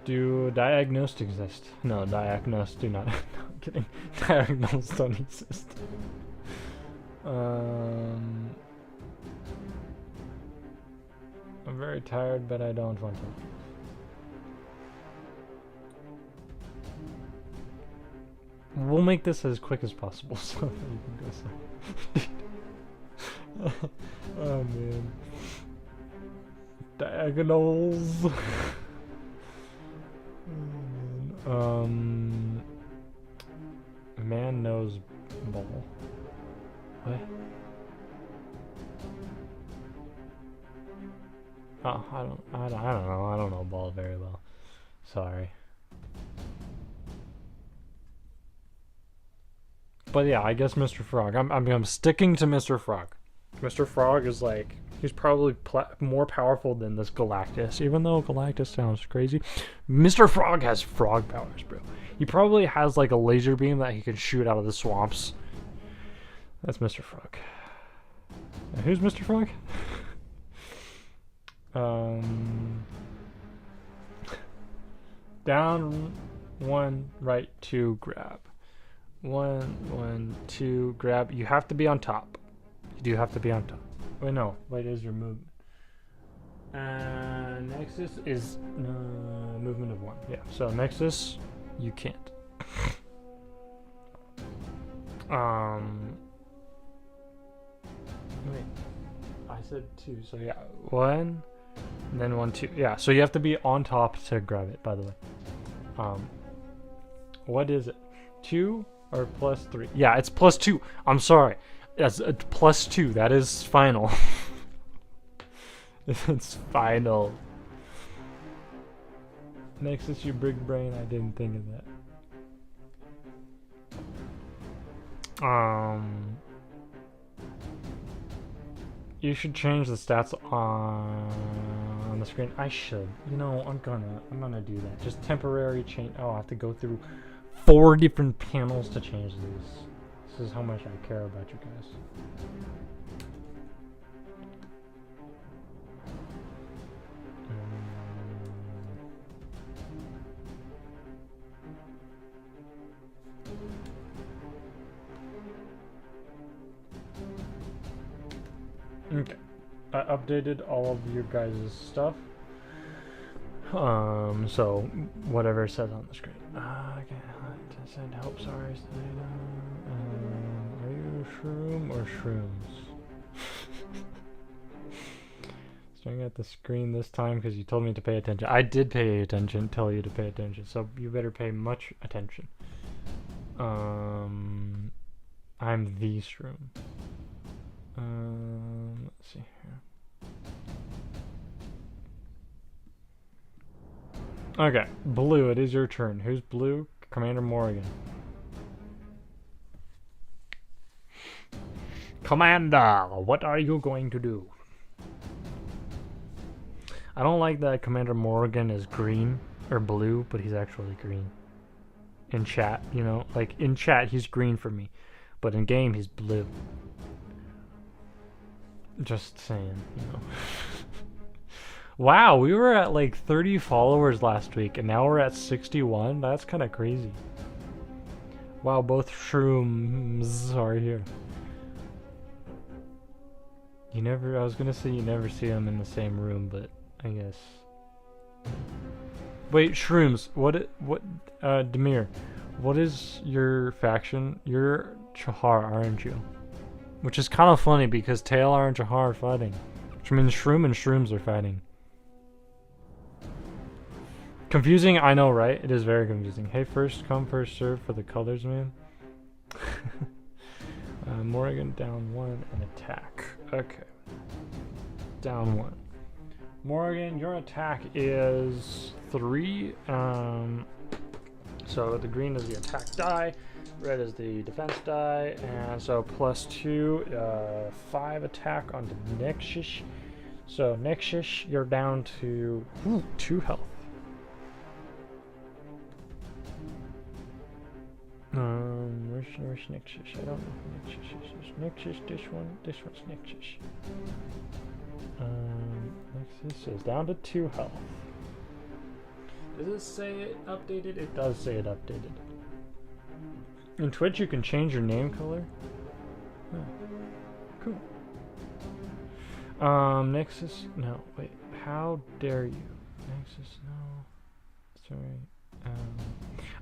Do diagnosts exist? No, diagnosts do not. No, I'm kidding. Diagonals don't exist. I'm very tired, but I don't want to. We'll make this as quick as possible so that you can go sleep. Oh man. Diagonals. Man knows ball. What? Oh, I don't know. I don't know ball very well. Sorry. But yeah, I guess Mr. Frog. I'm sticking to Mr. Frog. Mr. Frog is like, he's probably more powerful than this Galactus, even though Galactus sounds crazy. Mr. Frog has frog powers, bro. He probably has like a laser beam that he can shoot out of the swamps. That's Mr. Frog. Now, who's Mr. Frog? Down 1, right 2, grab. 1, 2, grab. You have to be on top. You do have to be on top. Wait, no. Wait, is your movement? Nexus is movement of 1. Yeah. So Nexus, you can't. Wait. I said 2. So yeah, 1, and then 1, 2. Yeah. So you have to be on top to grab it. By the way. What is it? 2 or plus 3? Yeah, it's plus 2. I'm sorry. Yes, plus 2. That is final. It's final. Nexus, you big brain. I didn't think of that. You should change the stats on the screen. I should. You know, I'm gonna do that. Just temporary change. Oh, I have to go through 4 different panels to change these. This is how much I care about you guys. Okay, I updated all of your guys' stuff. So whatever it says on the screen. Okay, to send help. Sorry, are you a shroom or shrooms? Staring at the screen this time because you told me to pay attention. I did pay attention. Tell you to pay attention. So you better pay much attention. I'm the shroom. Let's see here. Okay, Blue, it is your turn. Who's Blue? Commander Morgan. Commander, what are you going to do? I don't like that Commander Morgan is green or blue, but he's actually green. In chat, you know, like in chat he's green for me, but in game he's blue. Just saying, you know. Wow, we were at like 30 followers last week, and now we're at 61? That's kind of crazy. Wow, both shrooms are here. You never, I was gonna say you never see them in the same room, but I guess. Wait, shrooms, Demir, what is your faction? You're Chahar, aren't you? Which is kind of funny because Taealar and Chahar are fighting. Which means Shroom and Shrooms are fighting. Confusing, I know, right? It is very confusing. Hey, first come, first serve for the colors, man. Morgan down 1 and attack. Okay. Down 1. Morgan, your attack is 3. So the green is the attack die. Red is the defense die, and so +2, 5 attack on the Nexus. So Nexus, you're down to 2 health. Where's Nexus? I don't know who Nexus is. Nexus, this one's Nexus. Nexus is down to 2 health. Does it say it updated? It does say it updated. In Twitch, you can change your name color. Oh, cool. Nexus, no, wait, how dare you? Nexus, no, sorry.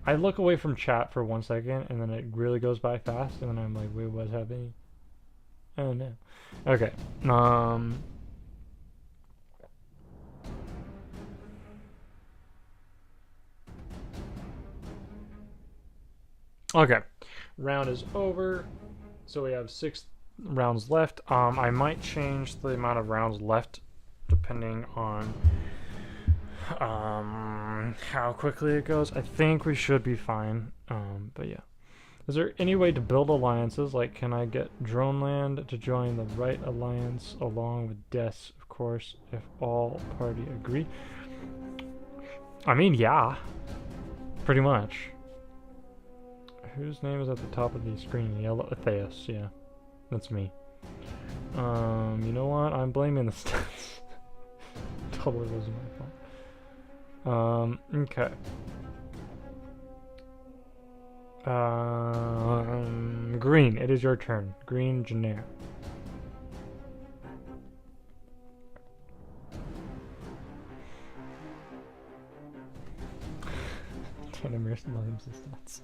I look away from chat for 1 second, and then it really goes by fast, and then I'm like, wait, what's happening? Oh no. Okay. Okay, round is over, so we have 6 rounds left. I might change the amount of rounds left depending on how quickly it goes. I think we should be fine, but yeah. Is there any way to build alliances? Like, can I get Drœnland to join the right alliance along with Des, of course, if all party agree? I mean, yeah, pretty much. Whose name is at the top of the screen? Yellow Theos, yeah. That's me. You know what? I'm blaming the stats. Totally wasn't my fault. Okay. Green, it is your turn. Green Janair. Trying to blames the stats.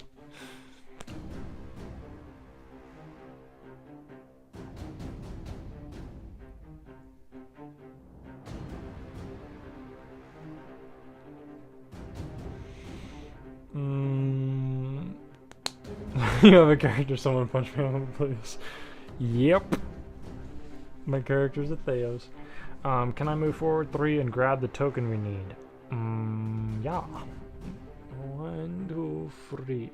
You have a character, someone punch me on the please. Yep. My character's a Theos. Can I move forward 3 and grab the token we need? Yeah. 1, 2, 3.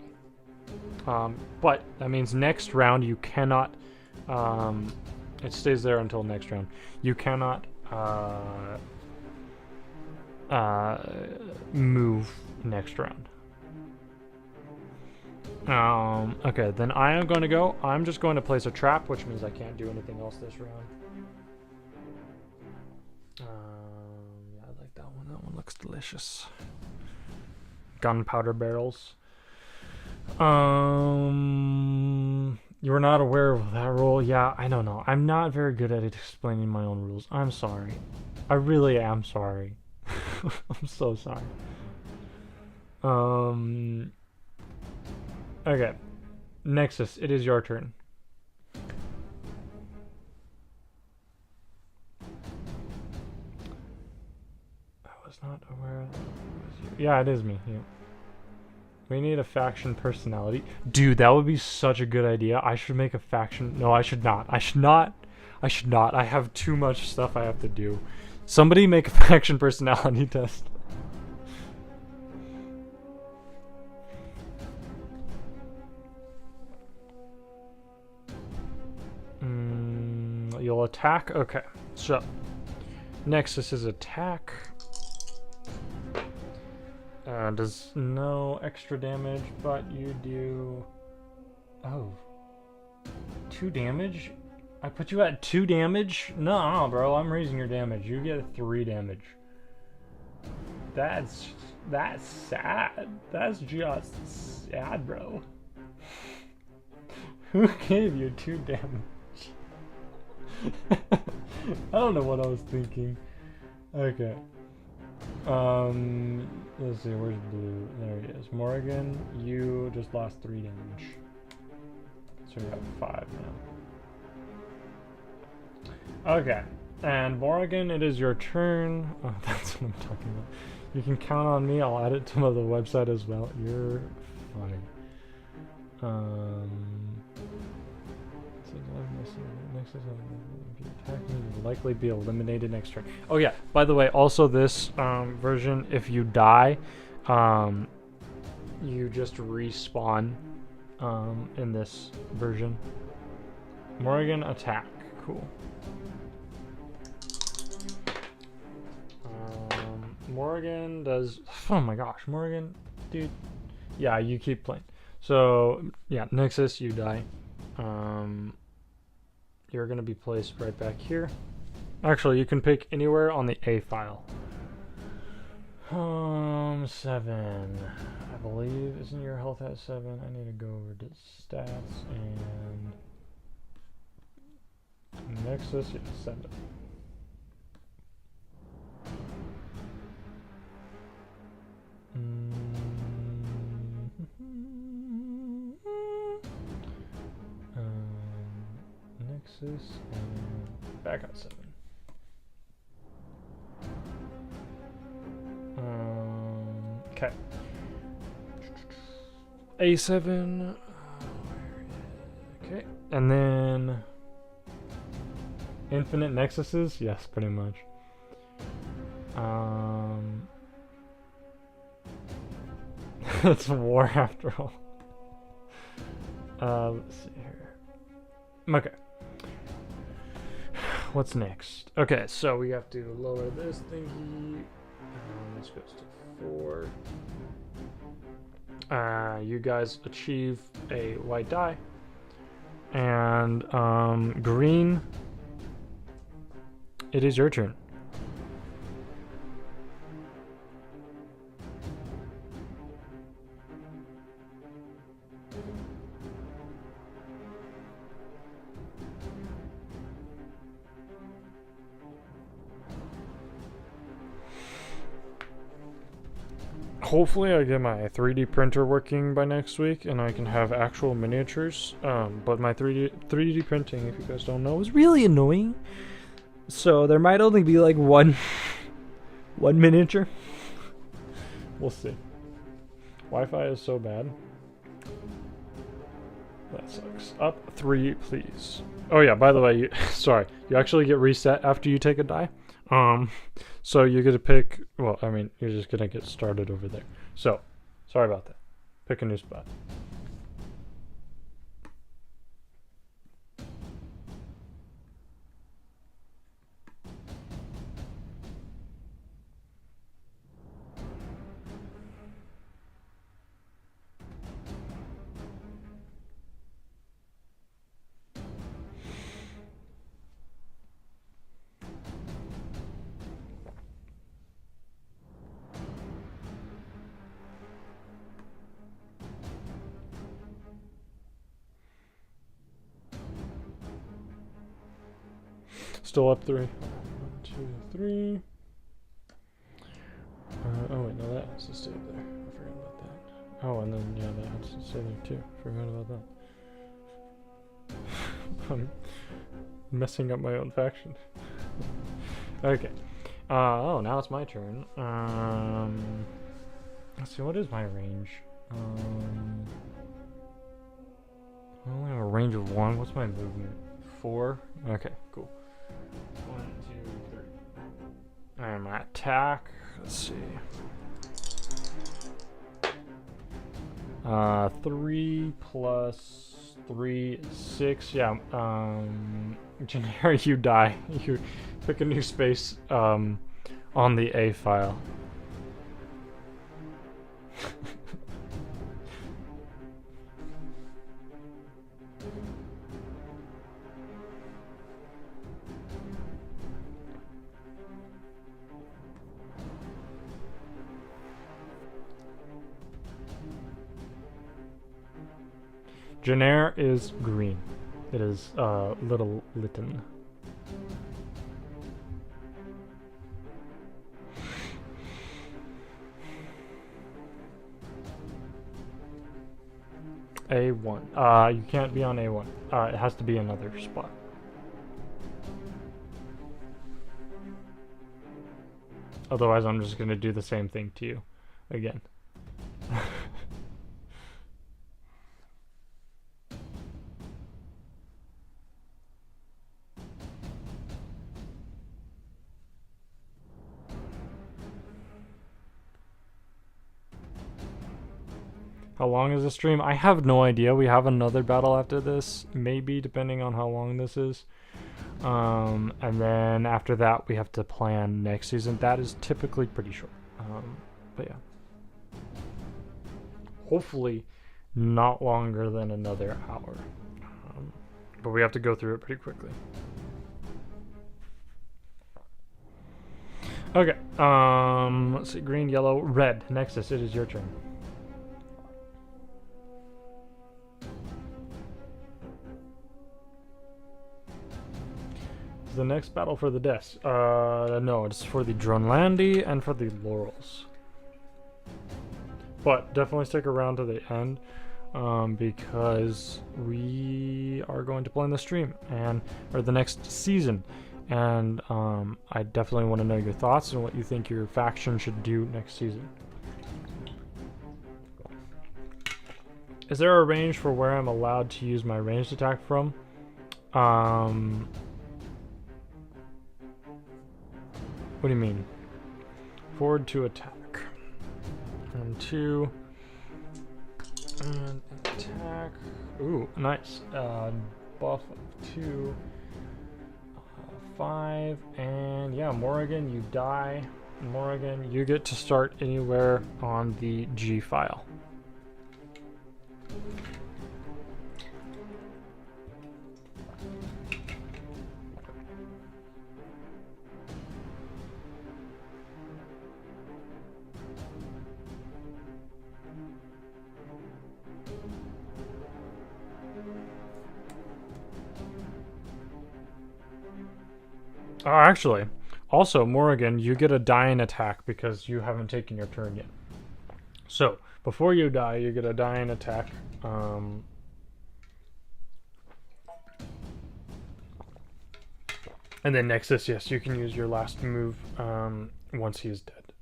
But that means next round you cannot. It stays there until next round. You cannot move next round. Okay, then I am going to go. I'm just going to place a trap, which means I can't do anything else this round. Yeah, I like that one. That one looks delicious. Gunpowder barrels. You were not aware of that rule? Yeah, I don't know. I'm not very good at explaining my own rules. I'm sorry. I really am sorry. I'm so sorry. Okay. Nexus, it is your turn. I was not aware that it was you. Yeah, it is me. Yeah. We need a faction personality. Dude, that would be such a good idea. I should make a faction. No, I should not. I should not. I should not. I have too much stuff I have to do. Somebody make a faction personality test. You'll attack? Okay. So, Nexus is attack. Does no extra damage, but you do... Oh. 2 damage? I put you at 2 damage? No, bro, I'm raising your damage. You get 3 damage. That's sad. That's just sad, bro. Who gave you 2 damage? I don't know what I was thinking. Okay. Let's see, where's blue? There he is. Morgan, you just lost 3 damage. So you're at 5 now. Okay. And Morgan, it is your turn. Oh, that's what I'm talking about. You can count on me. I'll add it to the website as well. You're funny. Next is if you attack me, you'll likely be eliminated next turn. Oh yeah, by the way, also this version, if you die, you just respawn in this version. Morgan, attack. Cool. Morgan does... Oh my gosh, Morgan, dude. Yeah, you keep playing. So, yeah, Nexus, you die. You're going to be placed right back here. Actually, you can pick anywhere on the A file. 7. I believe. Isn't your health at 7? I need to go over to stats and... Nexus, yeah, 7. Nexus and back on 7. Okay. A7. Okay, and then infinite nexuses. Yes, pretty much. It's war after all. Let's see here. Okay. What's next? Okay, so we have to lower this thingy. This goes to 4. You guys achieve a white die. And green, it is your turn. Hopefully I get my 3D printer working by next week and I can have actual miniatures. But my 3D printing, if you guys don't know, is really annoying. So there might only be like one miniature. We'll see. Wi-Fi is so bad. That sucks. Up 3, please. Oh yeah, by the way, sorry. You actually get reset after you take a die. So you're gonna pick. Well, I mean, you're just gonna get started over there. So, sorry about that. Pick a new spot. Still up 3. 1, 2, 3. Oh wait, no, that has to stay there. I forgot about that. Oh, and then yeah, that has to stay there too. Forgot about that. I'm messing up my own faction. Okay. Oh, now it's my turn. Let's see, what is my range? I only have a range of 1. What's my movement? 4? Okay, cool. 1, 2, 3. And my attack, let's see. 3 plus 3, 6. Yeah, Chahar, you die. You pick a new space on the A file. Chahar is green. It is Little Litten. A1. You can't be on A1. It has to be another spot. Otherwise, I'm just gonna do the same thing to you again. How long is the stream? I have no idea. We have another battle after this, maybe, depending on how long this is. And then after that, we have to plan next season. That is typically pretty short. But yeah. Hopefully not longer than another hour. But we have to go through it pretty quickly. Okay. Let's see. Green, yellow, red. Nexus, it is your turn. The next battle for the deaths. No, it's for the Drønland and for the Laurels. But definitely stick around to the end, because we are going to play in the stream or the next season, and I definitely want to know your thoughts and what you think your faction should do next season. Is there a range for where I'm allowed to use my ranged attack from? What do you mean? Forward to attack. And 2. And attack. Ooh, nice. Buff of 2. 5. And yeah, Morrigan, you die. Morrigan, you get to start anywhere on the G file. Actually, also, Morrigan, you get a dying attack because you haven't taken your turn yet. So, before you die, you get a dying attack. And then Nexus, yes, you can use your last move once he's dead.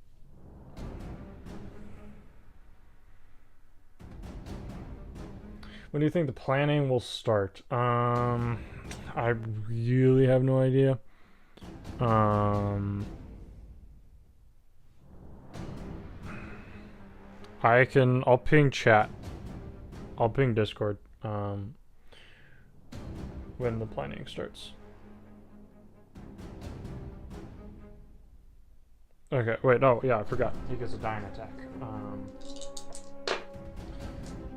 When do you think the planning will start? I really have no idea. I'll ping chat. I'll ping Discord, when the planning starts. Okay, wait, no, yeah, I forgot. He gets a dying attack.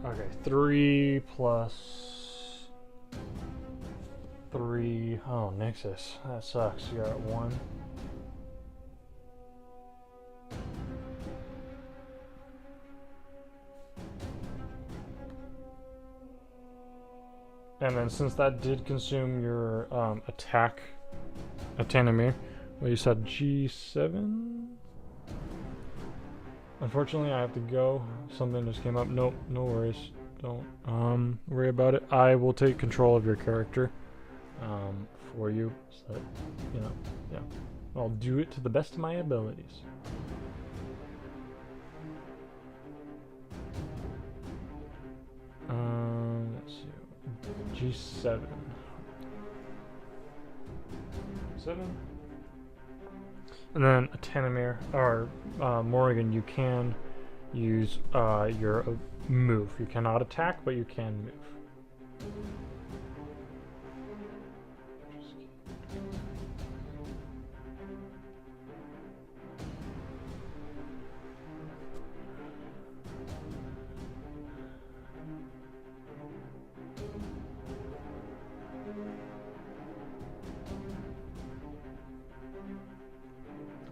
Okay, 3 plus 3. Oh, Nexus. That sucks. You're at 1. And then since that did consume your attack, Atanamir, well, you said G7? Unfortunately, I have to go. Something just came up. Nope, no worries. Don't worry about it. I will take control of your character for you, so that, you know, yeah. I'll do it to the best of my abilities. Let's see. G7. 7. And then Tanamir, or Morrigan, you can use your move. You cannot attack, but you can move.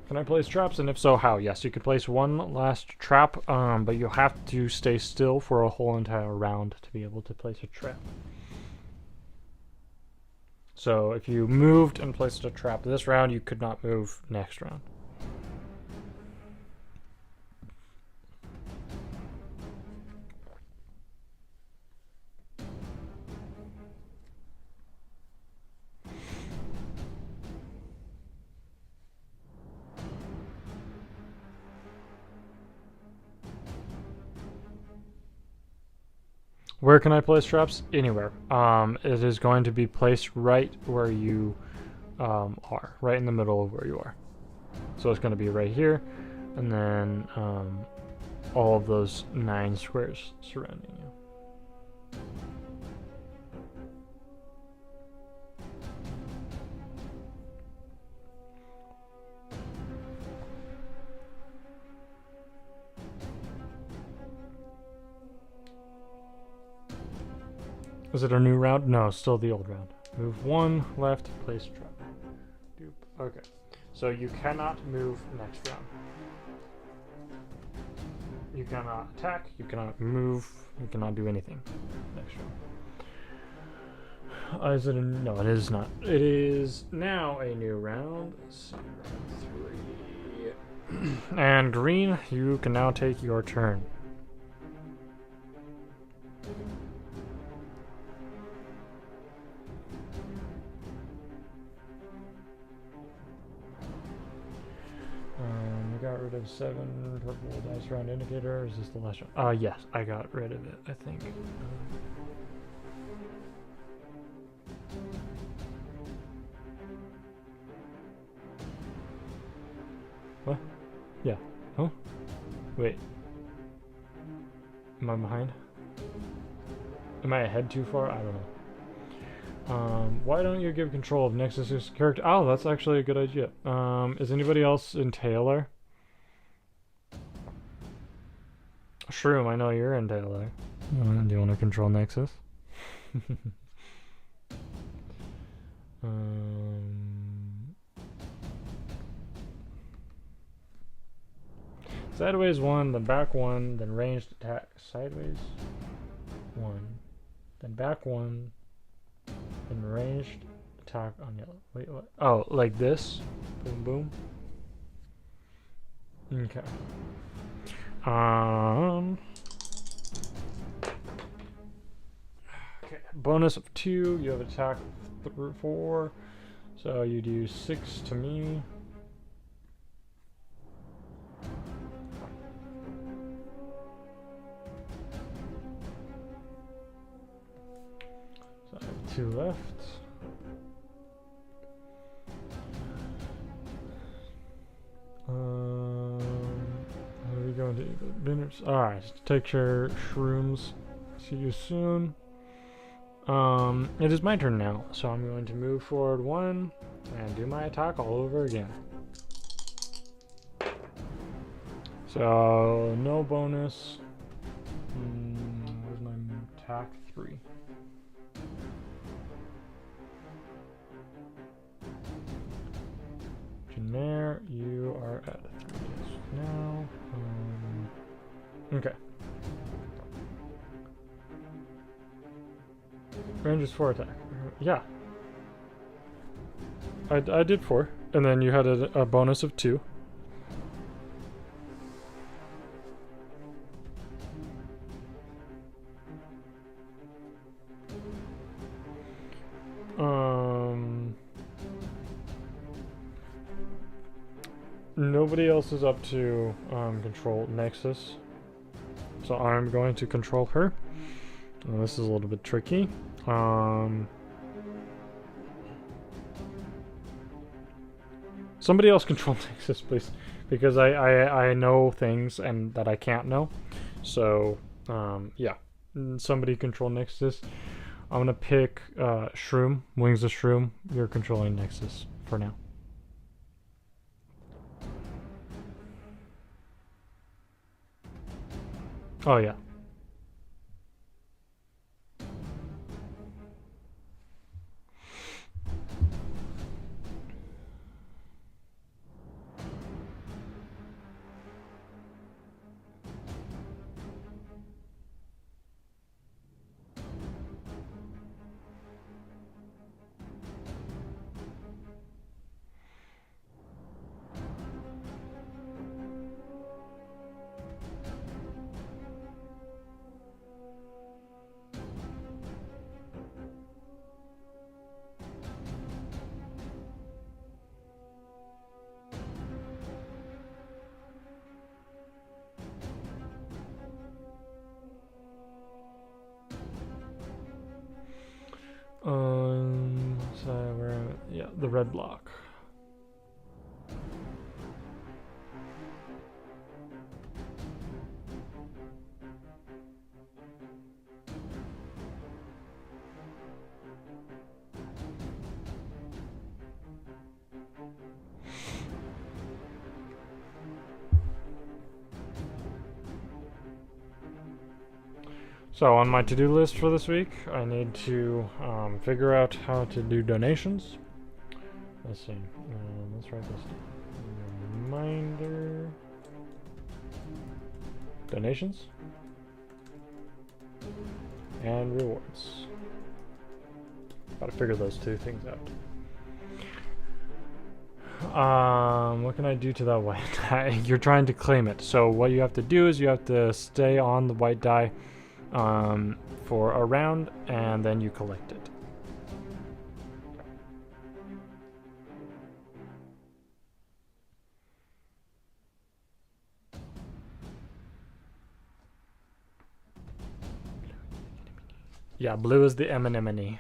Can I place traps? And if so, how? Yes, you can place one last trap, but you'll have to stay still for a whole entire round to be able to place a trap. So if you moved and placed a trap this round, you could not move next round. Where can I place traps? Anywhere. It is going to be placed right where you are, right in the middle of where you are. So it's going to be right here, and then all of those 9 squares surrounding you. Is it a new round? No, still the old round. Move 1 left, place trap. Doop. Okay. So you cannot move next round. You cannot attack, you cannot move, you cannot do anything next round. Is it a, no, it is not. It is now a new round. Let's see, round 3. And green, you can now take your turn. Got rid of 7 purple dice round indicator. Is this the last one? Yes, I got rid of it, I think. What? Yeah. Huh? Wait. Am I behind? Am I ahead too far? I don't know. Why don't you give control of Nexus's character? Oh, that's actually a good idea. Is anybody else in Taealar? Shroom, I know you're in Taealar. Do you want to control Nexus? Sideways 1, then back 1, then ranged attack. Sideways 1, then back 1, then ranged attack on yellow. Wait, what? Oh, like this? Boom, boom. Okay. Okay, bonus of 2, you have attack 4, so you do 6 to me. So I have 2 left. Alright, take care, shrooms. See you soon. It is my turn now, so I'm going to move forward 1 and do my attack all over again. So, no bonus. Where's my attack? 3. There, you are at 3 now. Okay. Range is 4 attack. Yeah. I did 4. And then you had a bonus of 2. Nobody else is up to control Nexus. So I'm going to control her. This is a little bit tricky. Somebody else control Nexus, please, because I know things and that I can't know. So yeah, somebody control Nexus. I'm gonna pick Shroom, Wings of Shroom. You're controlling Nexus for now. Oh yeah. So we're yeah, the red block. So on my to-do list for this week, I need to figure out how to do donations. Let's see. Let's write this down. Reminder. Donations. And rewards. Gotta figure those two things out. What can I do to that white die? You're trying to claim it. So what you have to do is you have to stay on the white die for a round, and then you collect it. Yeah, blue is the anemone.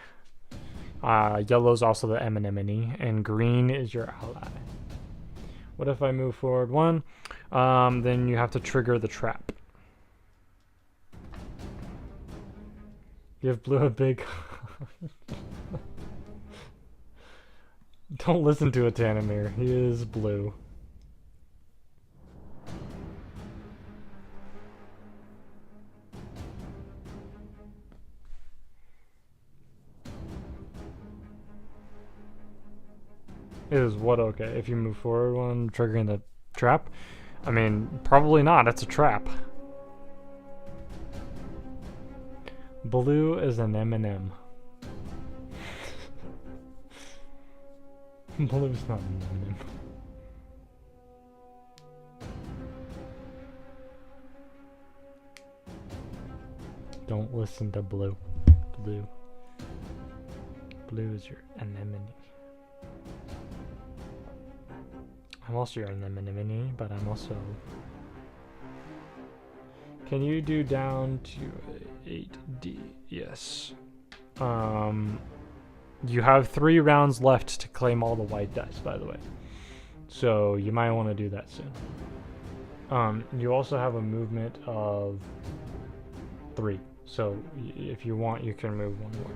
Yellow is also the anemone, and green is your ally. What if I move forward 1? Then you have to trigger the trap. Give blue a big... Don't listen to a Tanamir. He is blue. Is what okay? If you move forward when triggering the trap? I mean, probably not. It's a trap. Blue is an M&M. Blue's not an M&M. Don't listen to blue. Blue. Blue is your anemone. I'm also your anemone, but I'm also... Can you do down to 8D? Yes. You have 3 rounds left to claim all the white dice, by the way. So you might want to do that soon. You also have a movement of 3. So if you want, you can move 1 more.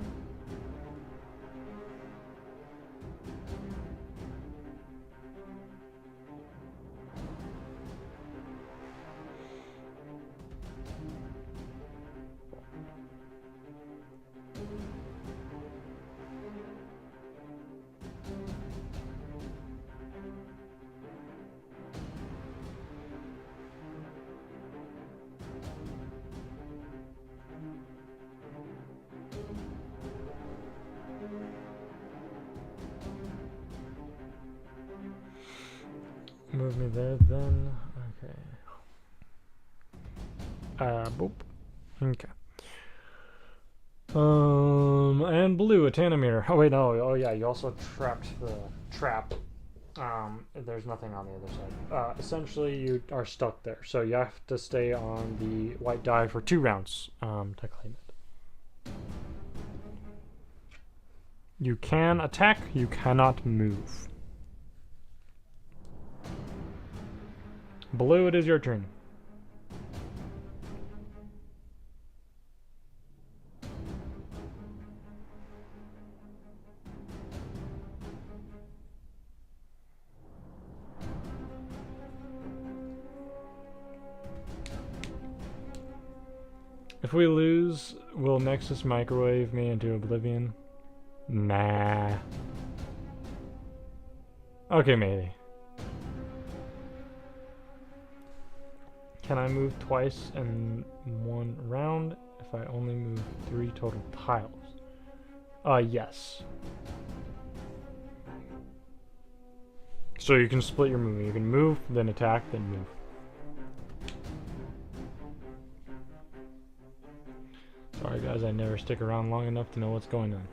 Move me there then. Okay. Boop. Okay. And blue, a Tanameter. Oh wait, no. Oh yeah, you also trapped the trap. There's nothing on the other side. Essentially, you are stuck there, so you have to stay on the white die for 2 rounds to claim it. You can attack. You cannot move. Blue, it is your turn. If we lose, will Nexus microwave me into oblivion? Nah. Okay, maybe. Can I move twice in 1 round if I only move 3 total tiles? Yes. So you can split your movement. You can move, then attack, then move. Sorry guys, I never stick around long enough to know what's going on.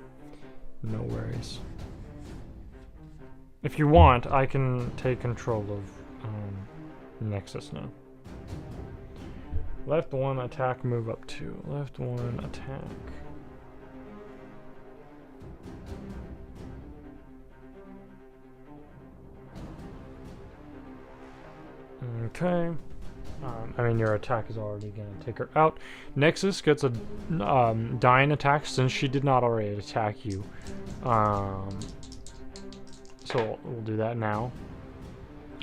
No worries. If you want, I can take control of Nexus now. Left 1, attack, move up 2. Left 1, attack. Okay. I mean, your attack is already going to take her out. Nexus gets a dying attack since she did not already attack you. So we'll do that now.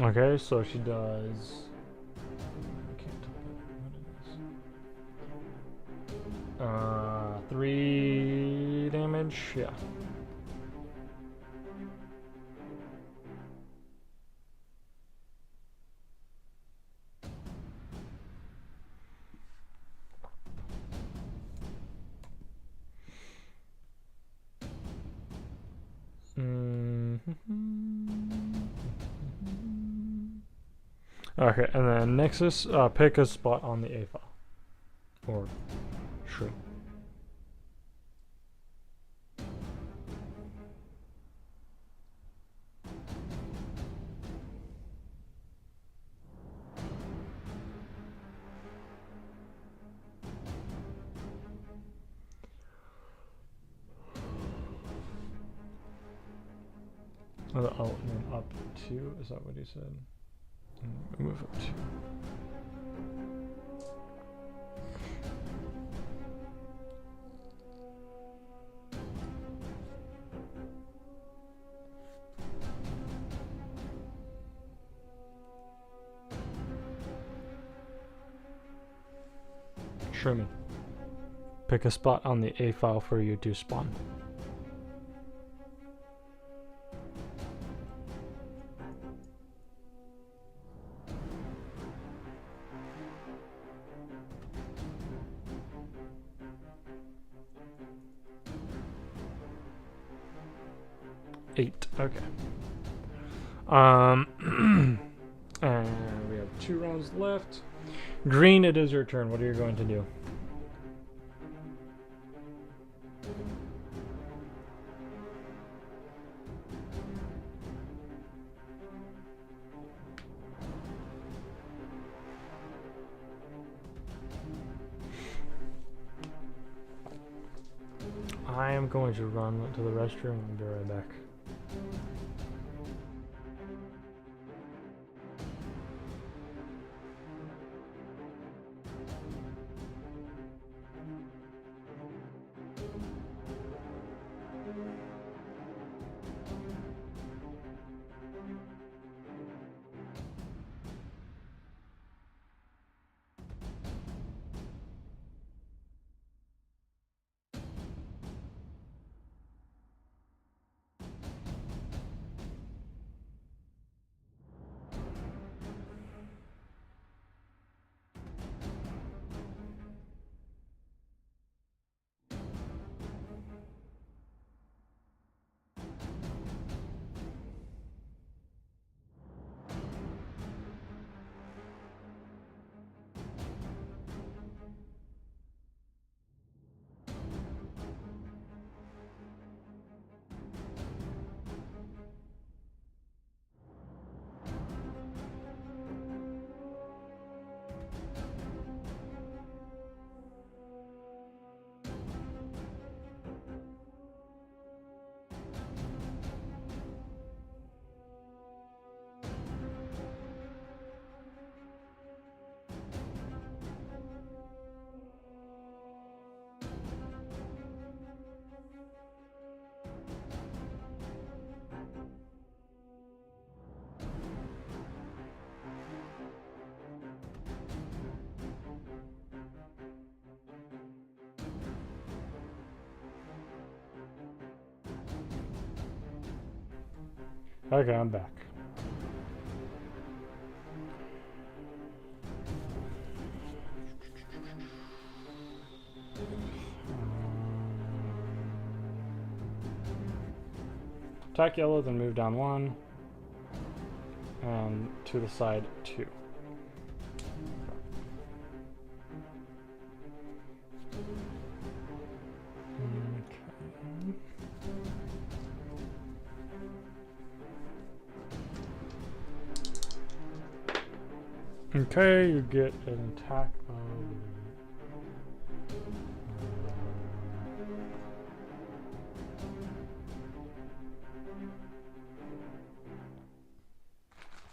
Okay, so she does... 3 damage, yeah. Okay, and then Nexus, pick a spot on the A file. Or sure. Oh, and then up 2, is that what he said? Move up 2. Sherman, pick a spot on the A file for you to spawn. Okay. And we have 2 rounds left. Green, it is your turn. What are you going to do? I am going to run to the restroom and be right back. Okay, I'm back. Attack yellow, then move down 1. And to the side 2. Okay, you get an attack of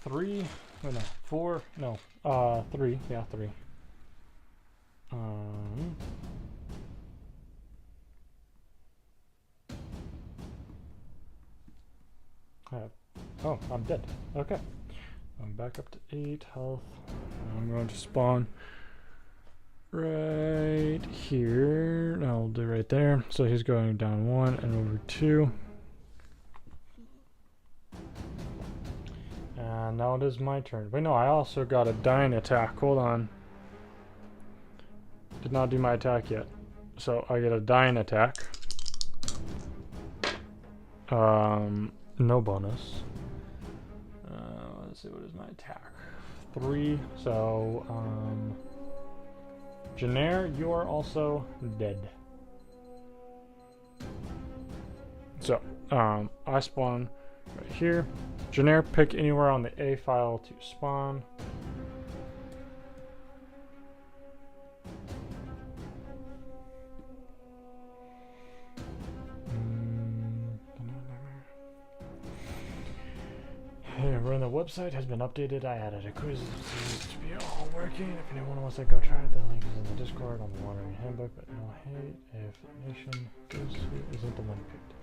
3. Oh, no, 4. No, 3. Yeah, 3. Oh, I'm dead. Okay. I'm back up to 8 health. I'm going to spawn right here. I'll do right there. So he's going down 1 and over 2. And now it is my turn. Wait, no, I also got a dying attack. Hold on. Did not do my attack yet. So I get a dying attack. No bonus. Let's see, what is my attack? 3. So, Chahar, you are also dead. So, I spawn right here. Chahar, pick anywhere on the A file to spawn. When the website has been updated, I added a quiz to be all working. If anyone wants to go try it, the link is in the Discord on the Wandering Handbook, but no hate if the nation goes who isn't the one picked.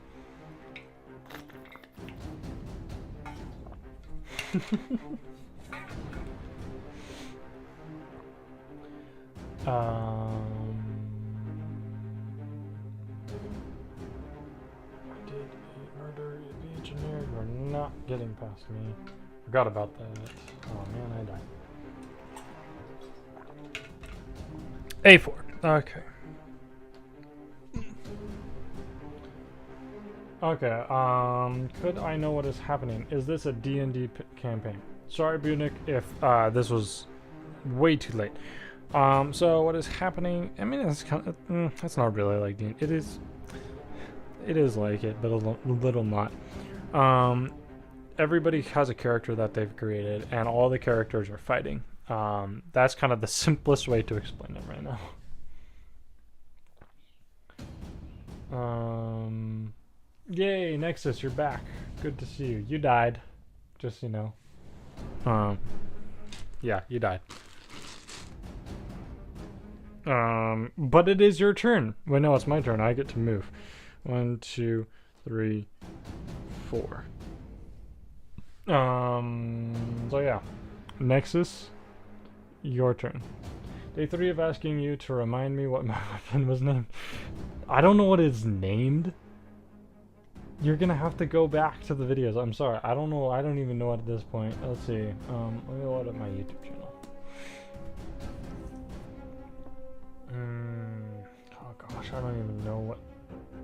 I did a murder, be engineered, you're not getting past me. Forgot about that. Oh man, I died. A4. Okay. Okay, could I know what is happening? Is this a D&D campaign? Sorry, Bunik, if this was way too late. So what is happening? I mean, it's kind of, that's not really like D&D. It is like it, but a little not. Everybody has a character that they've created, and all the characters are fighting. That's kind of the simplest way to explain it right now. Yay, Nexus, you're back. Good to see you. You died, just so you know. Yeah, you died. But it is your turn. Wait, no, it's my turn. I get to move. 1, 2, 3, 4. So yeah. Nexus, your turn. Day 3 of asking you to remind me what my weapon was named. I don't know what it's named. You're gonna have to go back to the videos. I'm sorry. I don't know. I don't even know at this point. Let's see. Let me load up my YouTube channel. Oh gosh, I don't even know what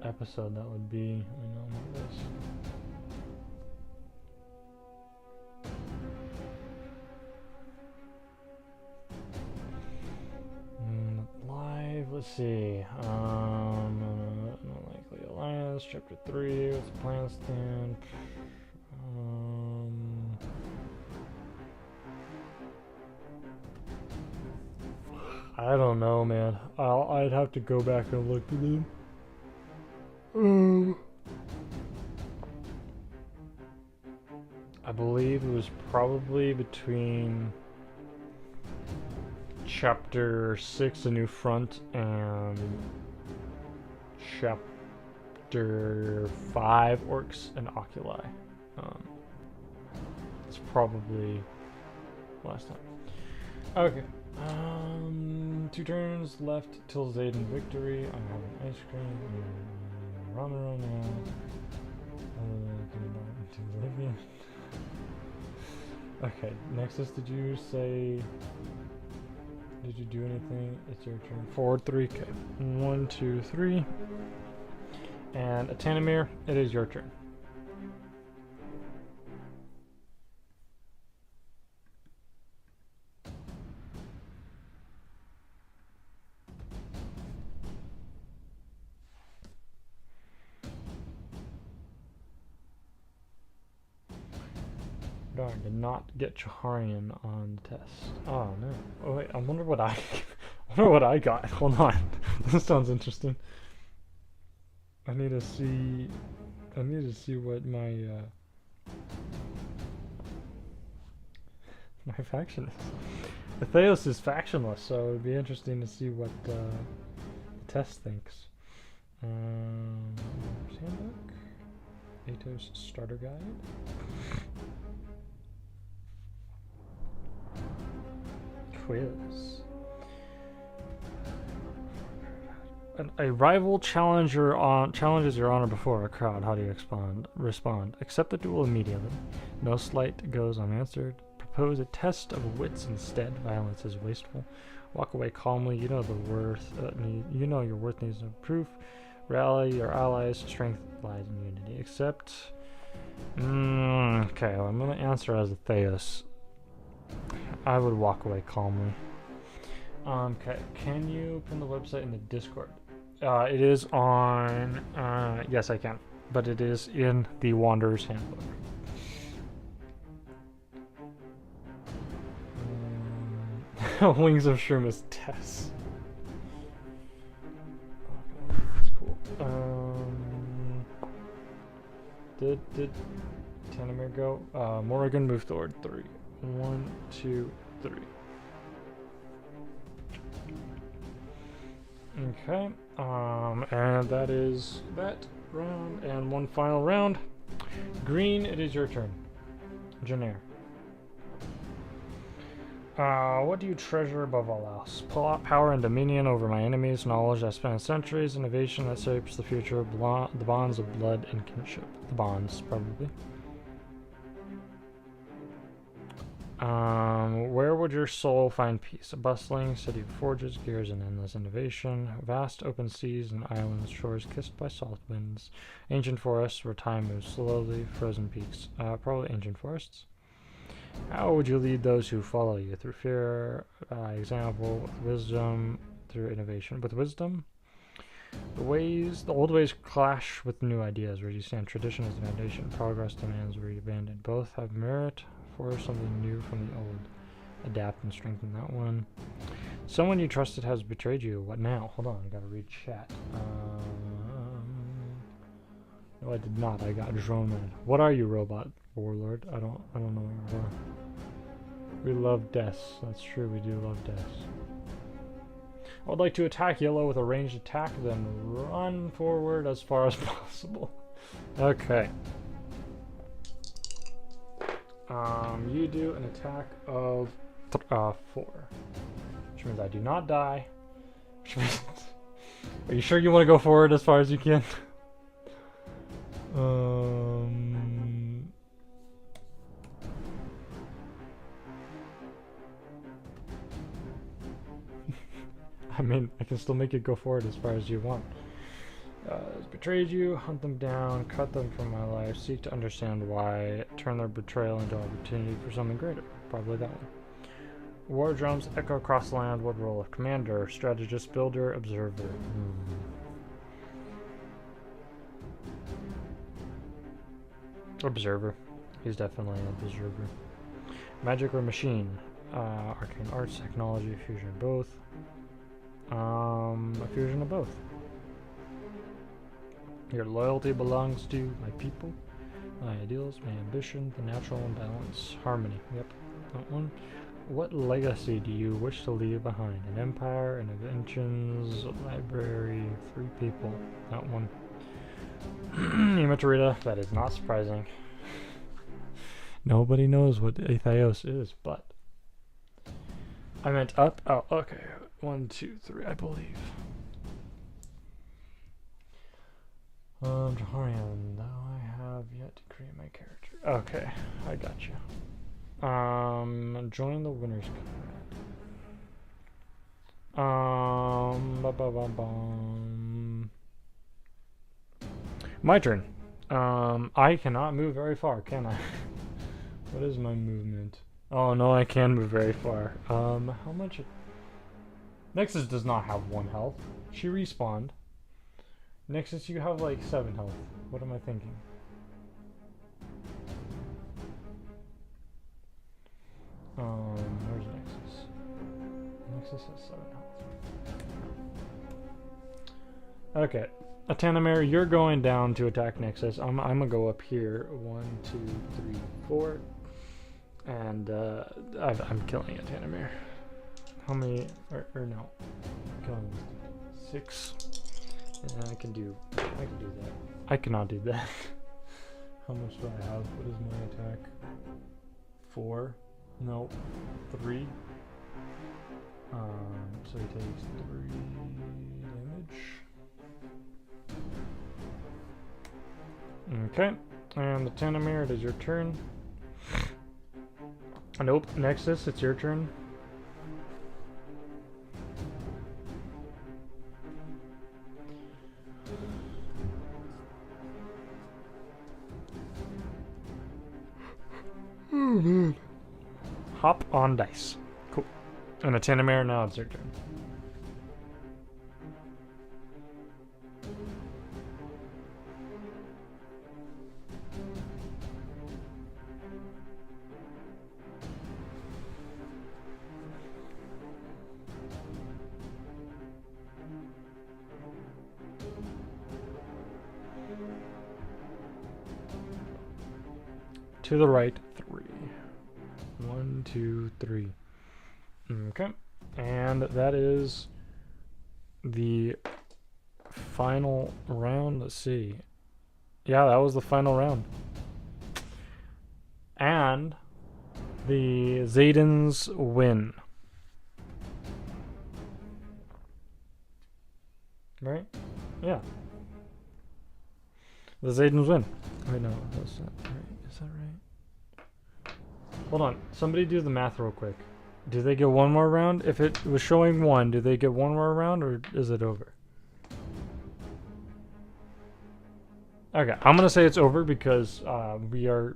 episode that would be. Let me know about this. Live. Let's see. Unlikely Alliance, Chapter 3. What's the plan stand? I don't know, man. I'd have to go back and look at them. I believe it was probably between Chapter 6, A New Front, and Chapter 5, Orcs and Oculi. It's probably last time. Okay. 2 turns left till Zeda victory. I'm having ice cream. Ramen right now. into oblivion. Okay, Nexus, did you say... Did you do anything? It's your turn. Forward 3, okay. 1, 2, 3. And Atanamir, it is your turn. Darn, did not get Chaharian on the test. Oh no. Oh wait, I wonder what I got. Hold on. This sounds interesting. I need to see what my my faction is. Theos is factionless, so it would be interesting to see what the test thinks. Handbook. Atos starter guide. Quiz. A rival challenges your honor before a crowd. How do you respond? Accept the duel immediately. No slight goes unanswered. Propose a test of wits instead. Violence is wasteful. Walk away calmly. You know your worth needs no proof. Rally your allies. Strength lies in unity. Accept. Okay, well, I'm gonna answer as a Theos. I would walk away calmly. Okay, can you pin the website in the Discord? It is on, yes I can, but it is in the Wanderer's Handbook. Wings of Sherma's Tess. Okay, that's cool. Did Tanamir go? Morrigan move forward 3. 1, 2, 3. Okay, and that is that round, and one final round. Green, it is your turn. Janair. What do you treasure above all else? Power and dominion over my enemies, knowledge that spans centuries, innovation that shapes the future, the bonds of blood and kinship. The bonds, probably. Where would your soul find peace? A bustling city of forges, gears, and endless innovation. Vast open seas and islands, shores kissed by salt winds. Ancient forests where time moves slowly. Frozen peaks. Probably ancient forests. How would you lead those who follow you? Through fear, example, with wisdom, through innovation. With wisdom? The old ways clash with new ideas. Where you stand, tradition is the foundation. Progress demands where you abandon. Both have merit. For something new from the old. Adapt and strengthen that one. Someone you trusted has betrayed you. What now? Hold on, I gotta read chat. No, I did not. I got Drœnland. What are you, robot warlord? I don't know what you are. We love deaths. That's true. We do love deaths. I would like to attack yellow with a ranged attack, then run forward as far as possible. Okay. You do an attack of 4, which means I do not die. Which means, are you sure you want to go forward as far as you can? I mean, I can still make it go forward as far as you want. Has betrayed you, hunt them down, cut them from my life, seek to understand why, turn their betrayal into opportunity for something greater. Probably that one. War drums echo across the land. What role? Commander, strategist, builder, observer. Observer. He's definitely an observer. Magic or machine? Arcane arts, technology, fusion, both. A fusion of both. Your loyalty belongs to my people, my ideals, my ambition, the natural imbalance, harmony. Yep, that one. What legacy do you wish to leave behind? An empire, an inventions, a library, 3 people. That one. Ima Turida, that is not surprising. Nobody knows what Theos is, but I meant up. Oh, okay. 1, 2, 3, I believe. Jaharian, now I have yet to create my character. Okay, I got you. Join the winners command. My turn. I cannot move very far, can I? What is my movement? Oh no, I can move very far. How much? Nexus does not have 1 health. She respawned. Nexus, you have like 7 health. What am I thinking? Where's Nexus? Nexus has 7 health. Okay. Atanamir, you're going down to attack Nexus. I'm gonna go up here. 1, 2, 3, 4. And I'm killing Atanamir. How many? Or no. I'm killing 6. And I can do that. I cannot do that. How much do I have? What is my attack? 4? No. 3. So he takes 3 damage. Okay. And the Tanamir, it is your turn. Nope. Nexus, it's your turn. Oh man. Hop on dice. Cool. And a Tanamir, now it's your turn. To the right, 3. 1, 2, 3. Okay. And that is the final round. Let's see. Yeah, that was the final round. And the Zedans win. Right? Yeah. The Zedans win. Wait, no, that's not right. Is that right? Hold on. Somebody do the math real quick. Do they get 1 more round? If it was showing 1, do they get 1 more round or is it over? Okay, I'm gonna say it's over because we are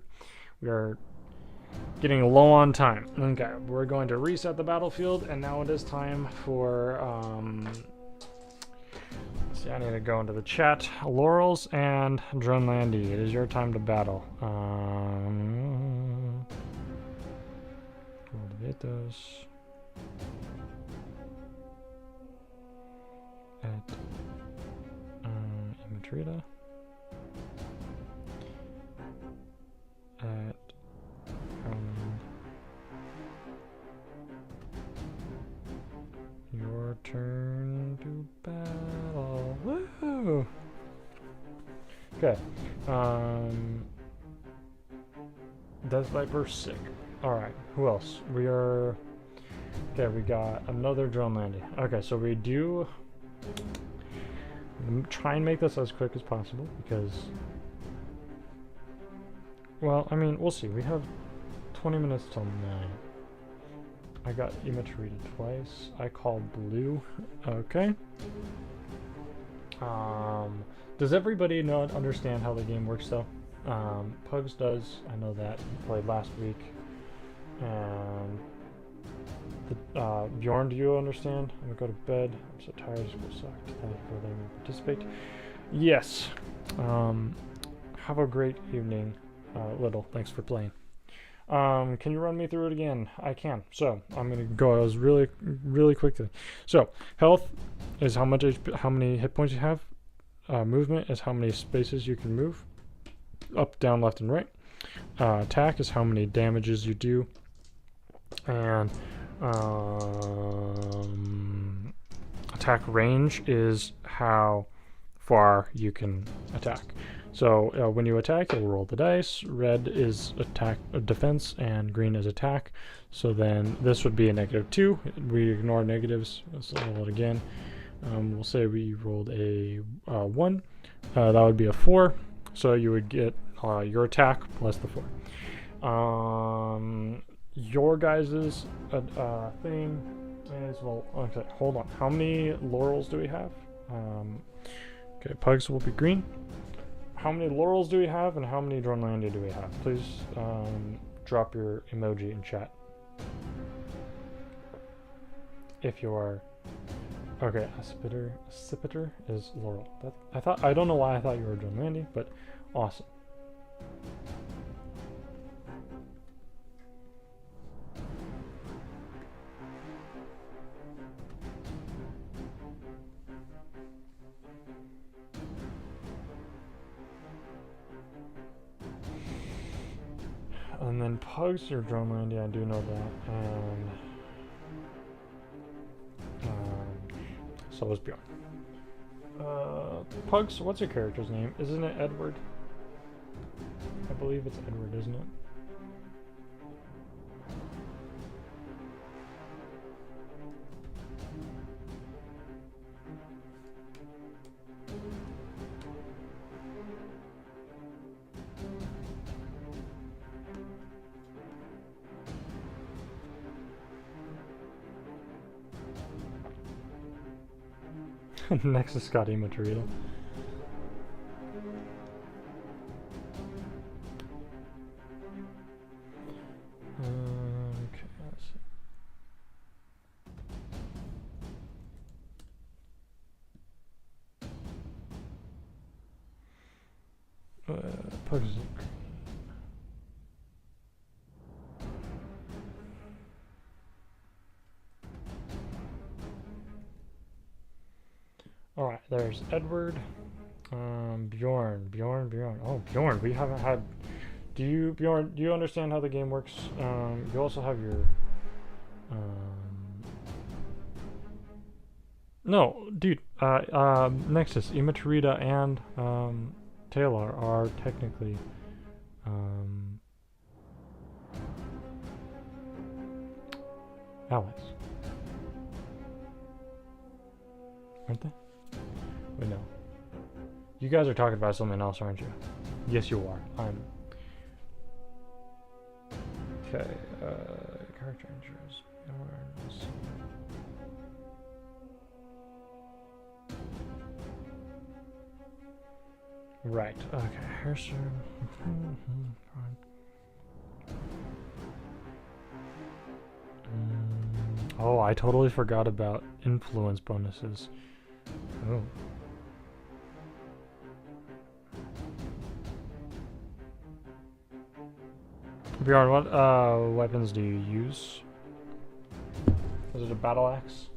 getting low on time. Okay, we're going to reset the battlefield, and now it is time for let's see, I need to go into the chat. Laurels and Drœnland, it is your time to battle. Cultivators at Ima Turida at your turn to battle. Woo! Okay. Death Viper, sick. Alright, who else? We are... Okay, we got another Drønland. Okay, so we do... try and make this as quick as possible, because... Well, I mean, we'll see. We have 20 minutes till 9. I got Ima Turida twice. I called blue. Okay. Does everybody understand how the game works, though? Pugs does. I know that. He played last week. And Bjorn, do you understand? I'm gonna go to bed. I'm so tired. This will suck. Thank you for letting me participate. Yes. Have a great evening, Little. Thanks for playing. Can you run me through it again? I can. So I'm gonna go as really quickly. So health is how many hit points you have. Movement is how many spaces you can move. Up, down, left, and right. Attack is how many damages you do. And attack range is how far you can attack. So when you attack, you'll roll the dice. Red is attack, defense, and green is attack. So then this would be a -2. We ignore negatives. Let's roll it again. We'll say we rolled a 1. That would be a 4. So you would get your attack plus the 4. Your guys's thing is, well, okay, hold on. How many laurels do we have? Okay, pugs will be green. How many laurels do we have, and how many Drœnland do we have? Please drop your emoji in chat. If you are... Okay, accipiter is laurel. I don't know why I thought you were Drønlandi, but awesome. And then pugs are Drønlandi, I do know that, and so was Bjorn. Pugs, what's your character's name? Isn't it Edward? I believe it's Edward, isn't it? Next is Scott Ima Turida. Okay, let's see. Pugs is green. Alright, there's Edward. Bjorn. Oh, Bjorn, we haven't had... Bjorn, do you understand how the game works? You also have your... No, dude, Nexus, Ima Turida and, Taealar are technically, allies. Aren't they? Wait, no. You guys are talking about something else, aren't you? Yes, you are. I'm... Okay, character injuries. Right, okay, Herser. Oh, I totally forgot about influence bonuses. Oh. Bjorn, what weapons do you use? Is it a battle axe?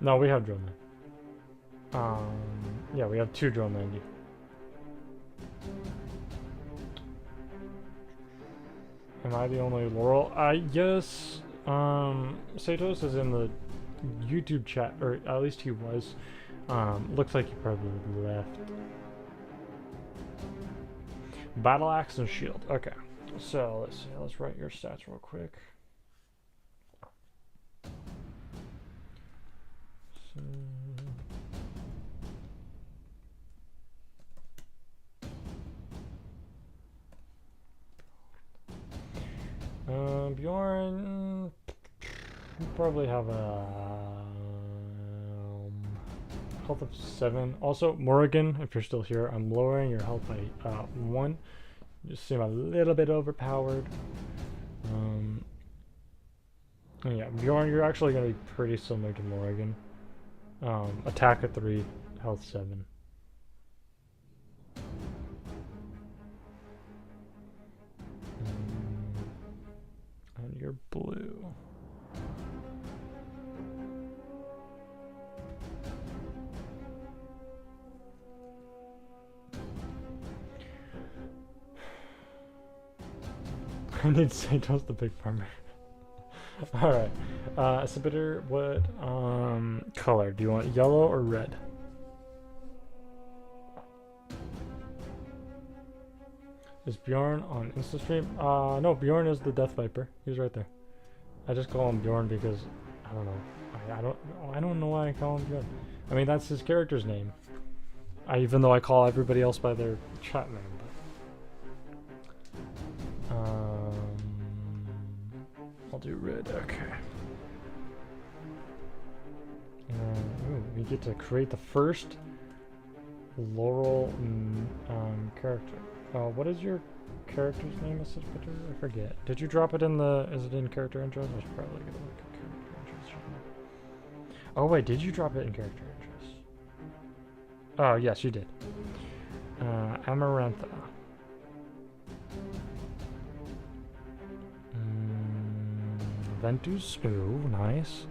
No, we have Drønland. Yeah, we have 2 Drønlandi. Am I the only Laurel? Yes. Satos is in the YouTube chat, or at least he was. Looks like he probably left. Battle axe and shield. Okay. So let's see. Let's write your stats real quick. Bjorn, you probably have a health of 7. Also, Morrigan, if you're still here, I'm lowering your health by 1. You just seem a little bit overpowered. Yeah, Bjorn, you're actually going to be pretty similar to Morrigan. Attack at 3, health 7. And you're blue. I need to say toast the big farmer. Alright. Accipiter, what color? Do you want yellow or red? Is Bjorn on Insta stream? No, Bjorn is the Death Viper. He's right there. I just call him Bjorn because I don't know. I don't know why I call him Bjorn. I mean, that's his character's name. Even though I call everybody else by their chat name. But, I'll do red. Okay. Ooh, we get to create the first Laurel character. What is your character's name, Mr. Peter? I forget. Did you drop it in the... Is it in character intros? I should probably get a look at character intros. Oh wait, did you drop it in character intros? Oh yes, you did. Amarantha. Ventus. Ooh, nice.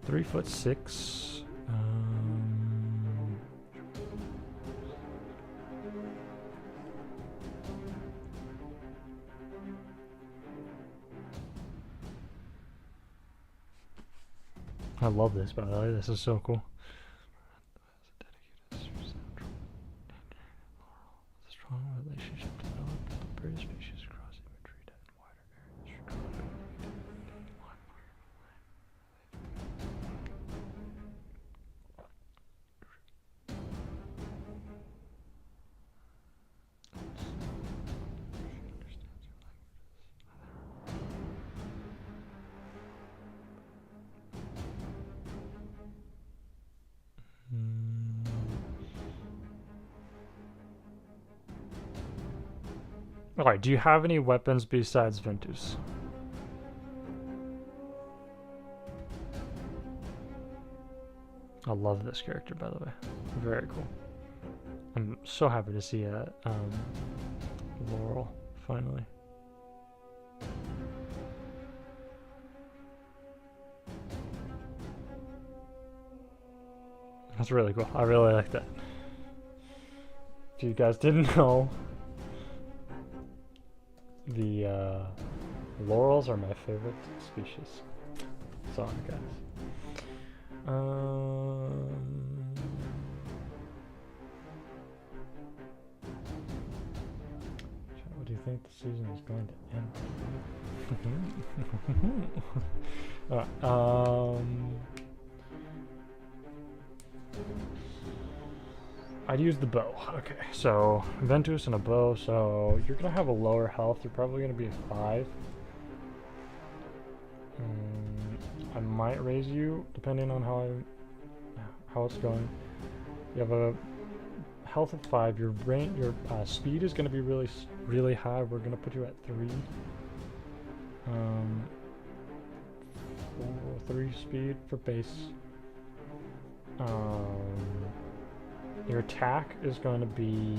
3'6". I love this, by the way. This is so cool. Strong relationship developed with the bird species across Ima Turida and wider areas. Alright, do you have any weapons besides Ventus? I love this character, by the way. Very cool. I'm so happy to see a Laurel, finally. That's really cool. I really like that. If you guys didn't know, the Laurels are my favorite species. Sorry, guys. What do you think the season is going to end? I'd use the bow. Okay, so Ventus and a bow, so you're gonna have a lower health. You're probably gonna be a 5. I might raise you depending on how it's going. You have a health of 5. Your speed is gonna be really high. We're gonna put you at 3. 3 speed for base. Your attack is going to be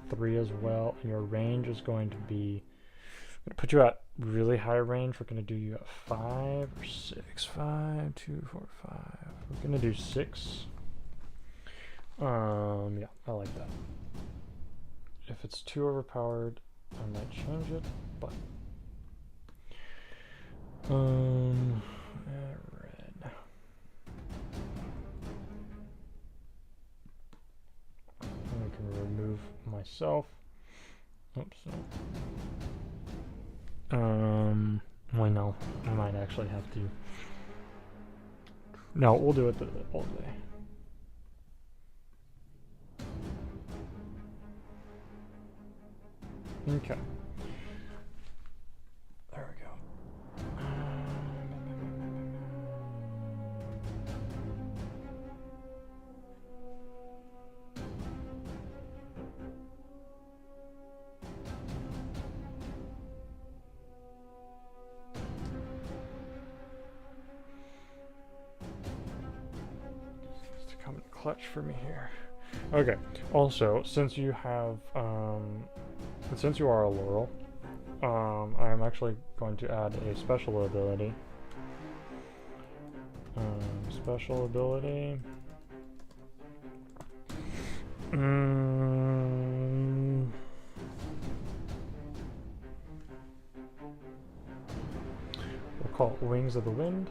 3 as well, and your range is going to be... I'm going to put you at really high range. We're going to do you at 5 or 6. 5, 2, 4, 5. We're going to do 6. Yeah, I like that. If it's too overpowered, I might change it, but... red. I can remove myself. Oops. Well, no, I might actually have to. No, we'll do it all day. Okay. There we go. Clutch for me here. Okay. Also, since you have, since you are a Laurel, I am actually going to add a special ability. Special ability. We'll call it Wings of the Wind,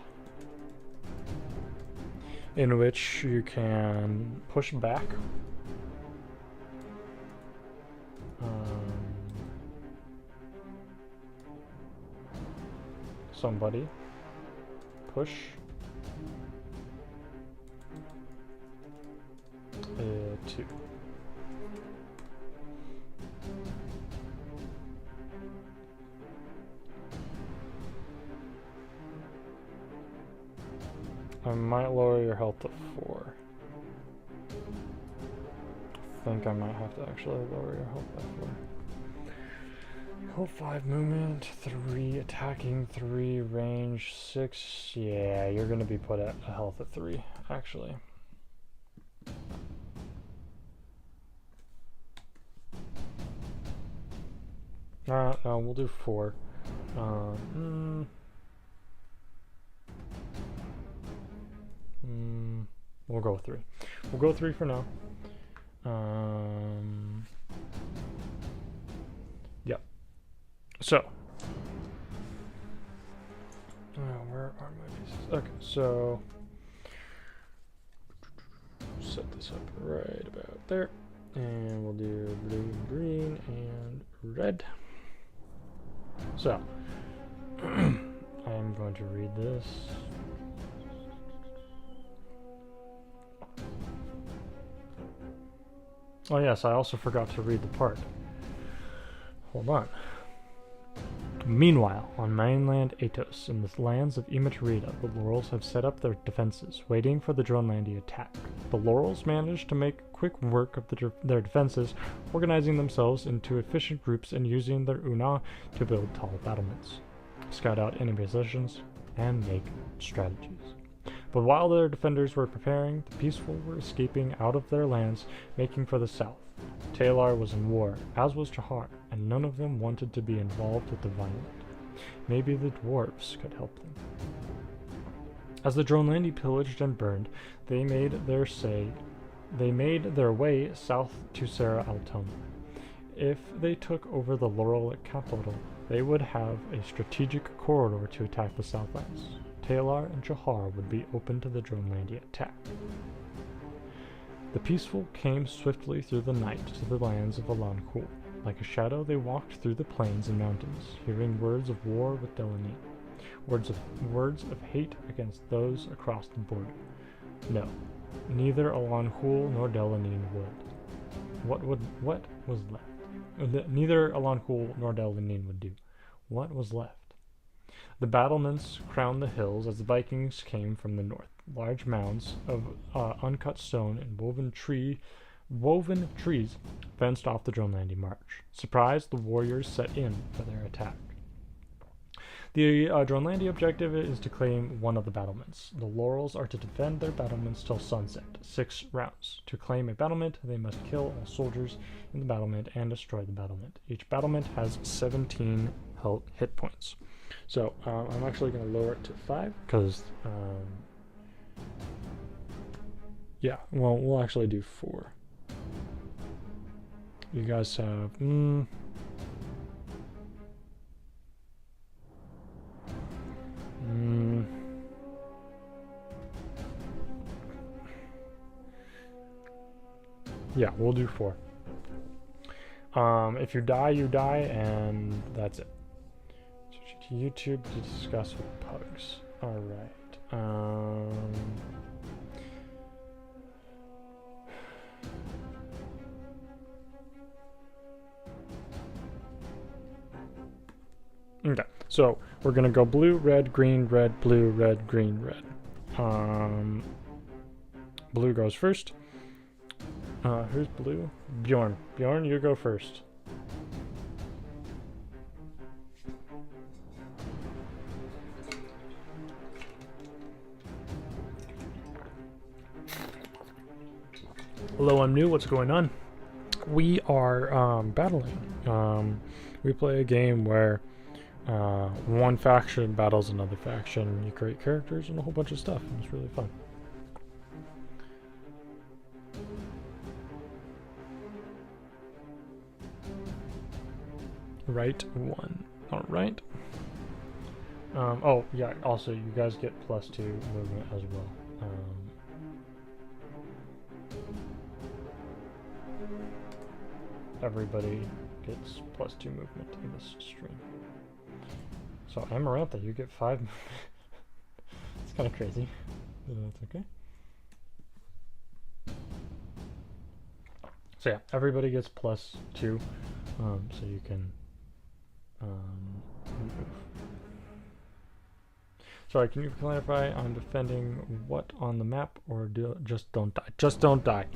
in which you can push back somebody push 2. I might lower your health to 4. I think I might have to actually lower your health by 4. Health 5, movement 3, attacking 3, range 6. Yeah, you're gonna be put at a health of 3, actually. No, we'll do 4. We'll go with 3. We'll go 3 for now. Yep. So. Where are my pieces? Okay, so. Set this up right about there. And we'll do blue, green, and red. So. I'm going to read this. Oh yes, I also forgot to read the part. Hold on. Meanwhile, on mainland Atos, in the lands of Ima Turida, the Laurels have set up their defenses, waiting for the Drønlandi attack. The Laurels managed to make quick work of their defenses, organizing themselves into efficient groups and using their Una to build tall battlements, scout out enemy positions, and make strategies. But while their defenders were preparing, the peaceful were escaping out of their lands, making for the south. Taealar was in war, as was Chahar, and none of them wanted to be involved with the violent. Maybe the dwarves could help them. As the Drønlandi pillaged and burned, they made their way south to Sera Altona. If they took over the Laurel capital, they would have a strategic corridor to attack the southlands. Taealar and Chahar would be open to the Drønlandi attack. The peaceful came swiftly through the night to the lands of Alân Khûl. Like a shadow they walked through the plains and mountains, hearing words of war with Drønlandi, words of hate against those across the border. No, neither Alân Khûl nor Drønlandi would. What was left? Neither Alân Khûl nor Drønlandi would do. What was left? The battlements crowned the hills as the Vikings came from the north. Large mounds of uncut stone and woven trees fenced off the Drønlandi march. Surprised, the warriors set in for their attack. The Drønlandi objective is to claim one of the battlements. The Laurels are to defend their battlements till sunset, 6 rounds. To claim a battlement, they must kill all soldiers in the battlement and destroy the battlement. Each battlement has 17 hit points. So I'm actually going to lower it to 5 because, yeah, well, we'll actually do 4. You guys have, yeah, we'll do 4. If you die, and that's it. To YouTube to discuss with pugs. Alright. Okay, so we're gonna go blue, red, green, red, blue, red, green, red. Blue goes first. Who's blue? Bjorn. Bjorn, you go first. Hello, I'm Anű. What's going on? We are battling. We play a game where one faction battles another faction. You create characters and a whole bunch of stuff. It's really fun. Right one. All right. Oh yeah. Also, you guys get +2 movement as well. Everybody gets +2 movement in this stream. So Amarantha, you get 5 movement. It's kind of crazy. That's okay. So yeah, everybody gets +2, so you can move. Sorry, can you clarify? I'm defending what on the map, or just don't die? Just don't die.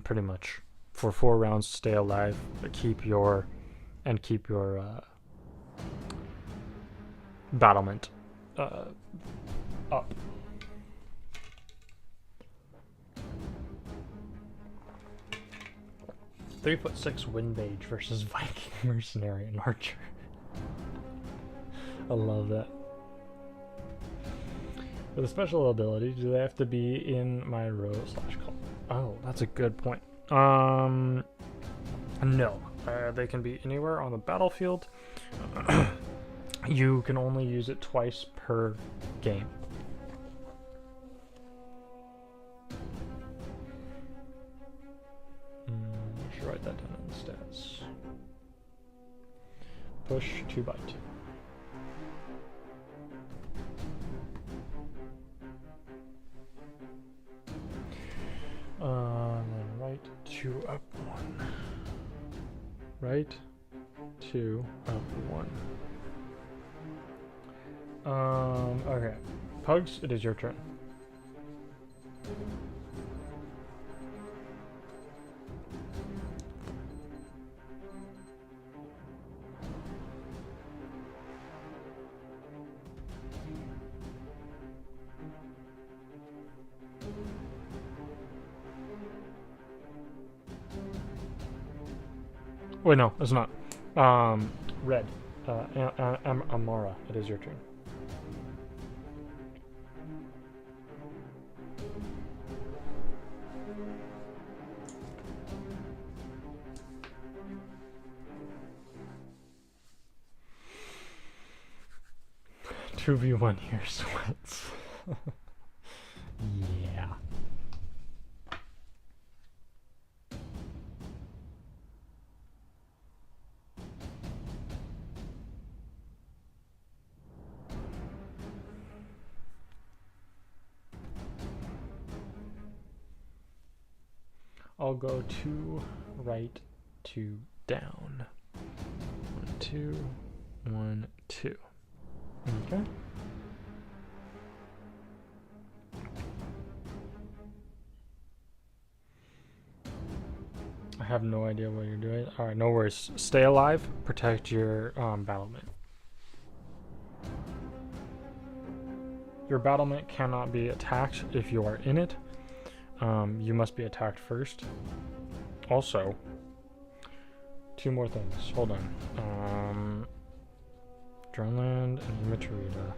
Pretty much. For 4 rounds, stay alive. Keep your battlement up. 3'6" wind mage versus Viking mercenary and archer. I love that. For the special ability, do they have to be in my row /column? Oh, that's a good point. No. They can be anywhere on the battlefield. You can only use it twice per game. I should write that down in the stats. Push 2x2. Then right 2 up 1. Right 2 up 1. Okay. Pugs, it is your turn. Wait, no, it's not. Red. Amara, it is your turn. Two v1 here, sweats. Yeah. I'll go 2 right, 2 down. 1, 2, 1, 2. Okay. I have no idea what you're doing. Alright, no worries. Stay alive, protect your battlement. Your battlement cannot be attacked if you are in it. You must be attacked first. Also, 2 more things. Hold on. Drønland and Ima Turida.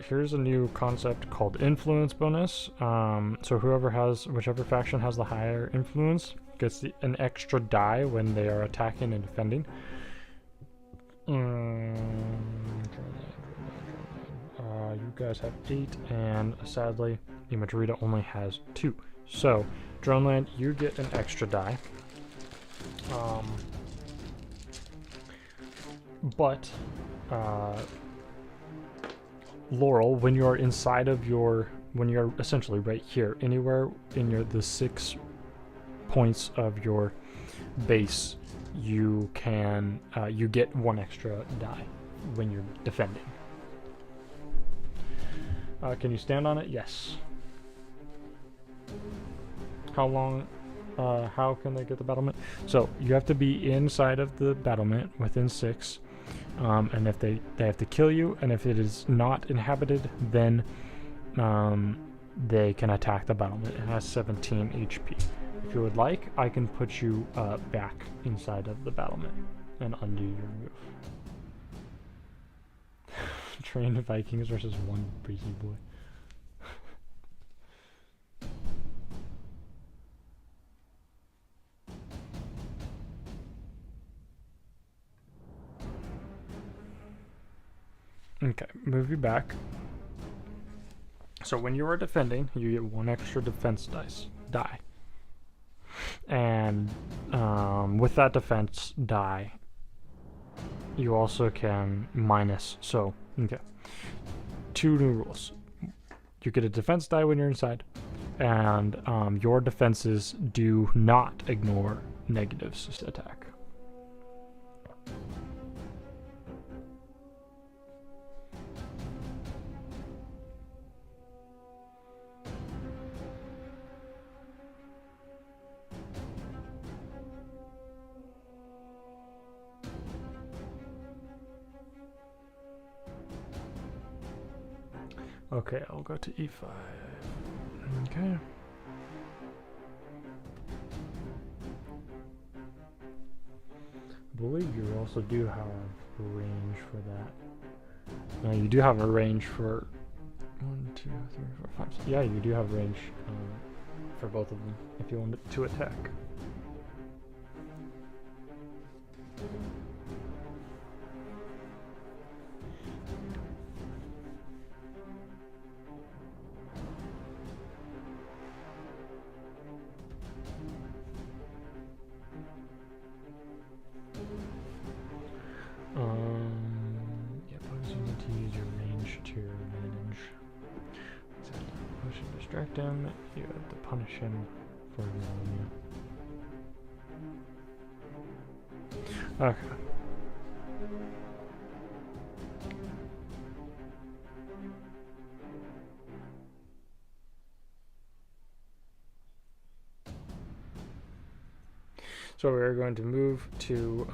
Here's a new concept called influence bonus. So whichever faction has the higher influence gets an extra die when they are attacking and defending. You guys have 8, and sadly, Ima Turida only has 2. So, Drønland, you get an extra die. But Laurel, when you're inside of when you're essentially right here, anywhere in the 6 points of your base, you can you get 1 extra die when you're defending. Can you stand on it? Yes. How long? How can they get the battlement? So you have to be inside of the battlement within 6, and if they have to kill you, and if it is not inhabited, then they can attack the battlement. It has 17 HP. If you would like, I can put you back inside of the battlement and undo your move. Trained Vikings versus 1 breezy boy. Okay, move you back. So when you are defending, you get 1 extra defense die. And with that defense die, you also can minus. So, okay. 2 new rules. You get a defense die when you're inside, and your defenses do not ignore negatives to attack. Okay, I'll go to E5. Okay. I believe you also do have a range for that. No, you do have a range for 1, 2, 3, 4, 5. Yeah, you do have range for both of them if you want to attack. Yeah, because you need to use your range to manage. Push and distract him. You have to punish him for yelling you. Okay. So we're going to move to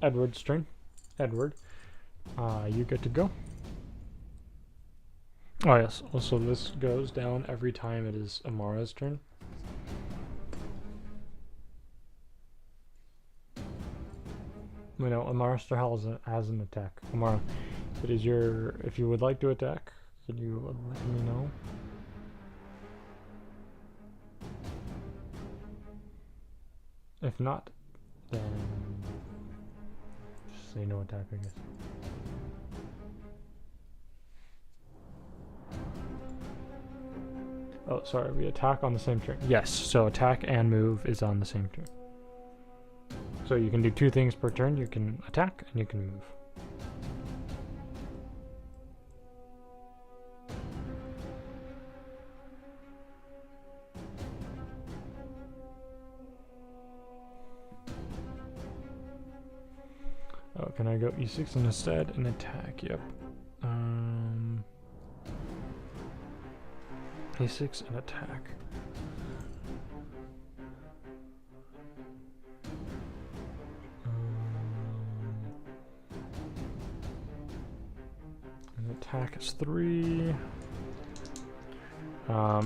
Edward's turn. Edward, you get to go. Oh yes, also this goes down every time it is Amara's turn. We know Amara still has an attack. Amara, it is your, if you would like to attack, can you let me know? If not, then just say no attack, I guess. Oh, sorry, we attack on the same turn. Yes, so attack and move is on the same turn. So you can do 2 things per turn. You can attack and you can move. Oh, can I go E6 instead and attack? Yep. E6 and attack. And attack is 3.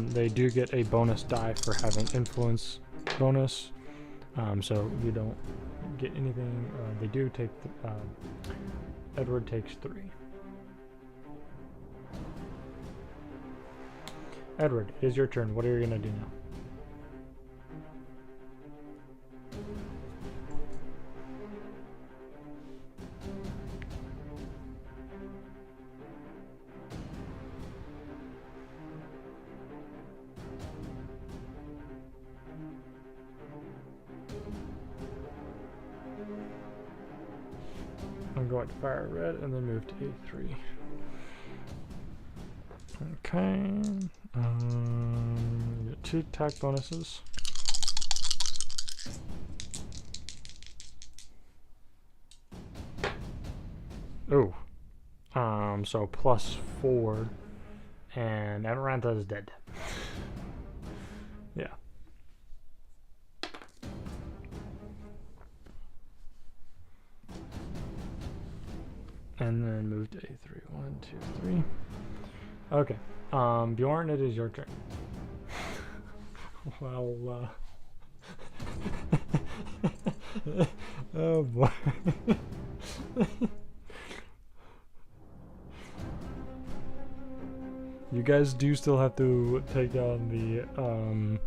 They do get a bonus die for having influence bonus. So you don't get anything. They do take. Edward takes 3. Edward, it is your turn. What are you gonna do now? I'm going to fire red and then move to A3. Okay. Get 2 attack bonuses. Oh. So +4. And Amarantha is dead. Yeah. And then move to A3. 1, 2, 3. Okay. Bjorn, it is your turn. Well, oh boy. You guys do still have to take on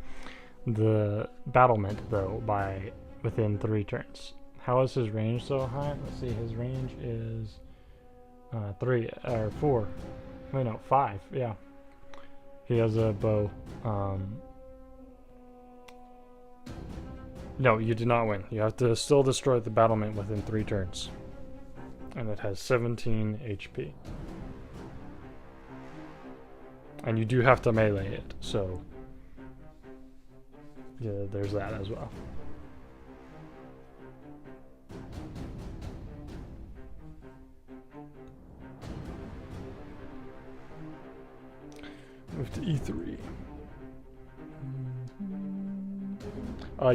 the battlement though by within 3 turns. How is his range so high? Let's see, his range is 3 or 4. Wait, no, 5. Yeah, he has a bow. No, you did not win. You have to still destroy the battlement within 3 turns. And it has 17 HP. And you do have to melee it, so yeah, there's that as well. Move to E3.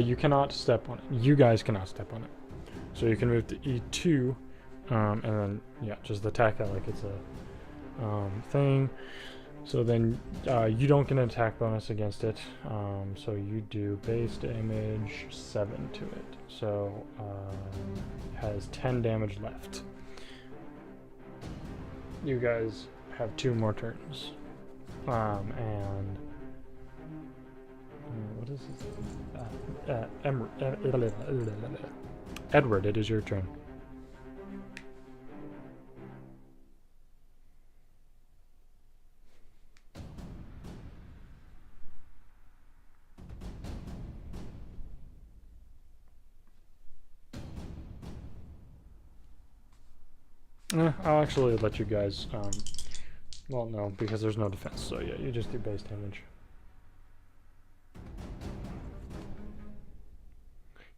You cannot step on it. You guys cannot step on it. So you can move to E2, and then, yeah, just attack it like it's a thing. So then you don't get an attack bonus against it. So you do base damage 7 to it. So it has 10 damage left. You guys have 2 more turns. And what is it? Edward, it is your turn. I'll actually let you guys, well, no, because there's no defense, so yeah, you just do base damage.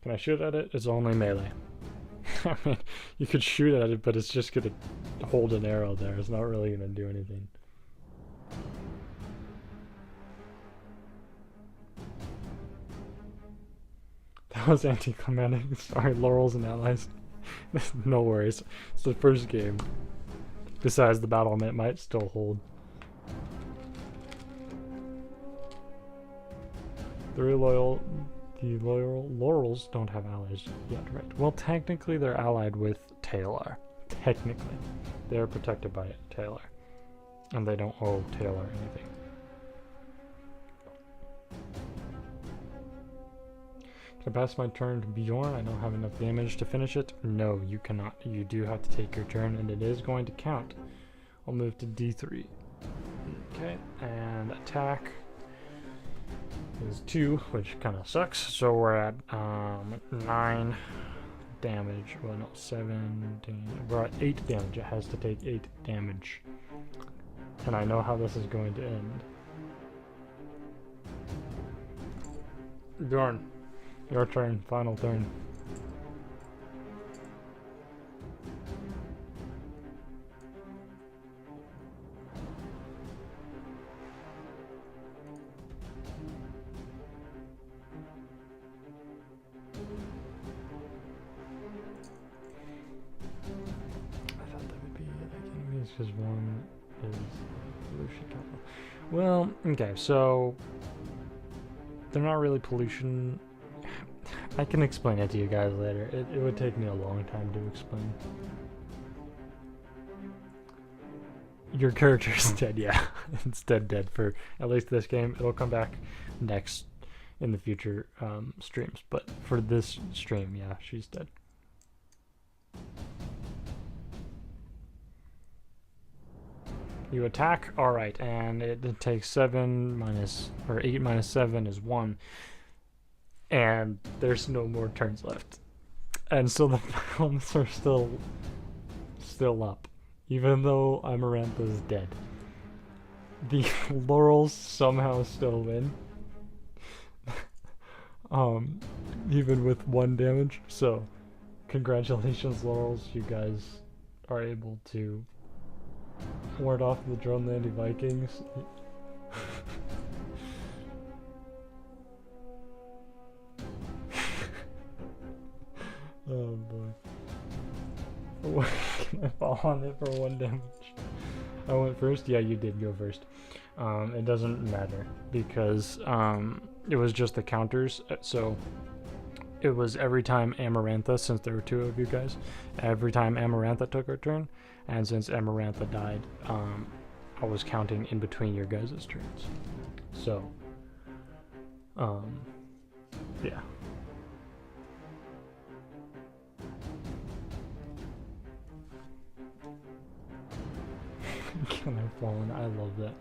Can I shoot at it? It's only melee. I mean, you could shoot at it, but it's just gonna hold an arrow there. It's not really gonna do anything. That was anticlimactic. Sorry, Laurels and allies. No worries. It's the first game. Besides, the battlement might still hold. The Laurels don't have allies yet, right? Well, technically they're allied with Taealar. Technically. They're protected by Taealar. And they don't owe Taealar anything. Can I pass my turn to Bjorn? I don't have enough damage to finish it. No, you cannot. You do have to take your turn, and it is going to count. I'll move to D3. Okay, and attack is 2, which kind of sucks. So we're at 9 damage. Well, no, 17. We're at 8 damage. It has to take 8 damage. And I know how this is going to end. Bjorn. Your turn, final turn. I thought that would be like enemies because one is pollution capital. Well, okay, so they're not really pollution. I can explain it to you guys later. It would take me a long time to explain. Your character's dead, yeah. It's dead for at least this game. It'll come back next in the future streams. But for this stream, yeah, she's dead. You attack, alright, and it takes 7 minus, or 8 minus 7 is 1. And there's no more turns left. And so the films are still up. Even though Amarantha is dead. The Laurels somehow still win. Even with 1 damage. So, congratulations, Laurels. You guys are able to ward off the Drønland Vikings. Oh boy. Can I fall on it for 1 damage? I went first? Yeah, you did go first. It doesn't matter because it was just the counters. So it was every time Amarantha, since there were 2 of you guys, every time Amarantha took her turn, and since Amarantha died, I was counting in between your guys' turns. So, yeah. Can I fall in? I love that.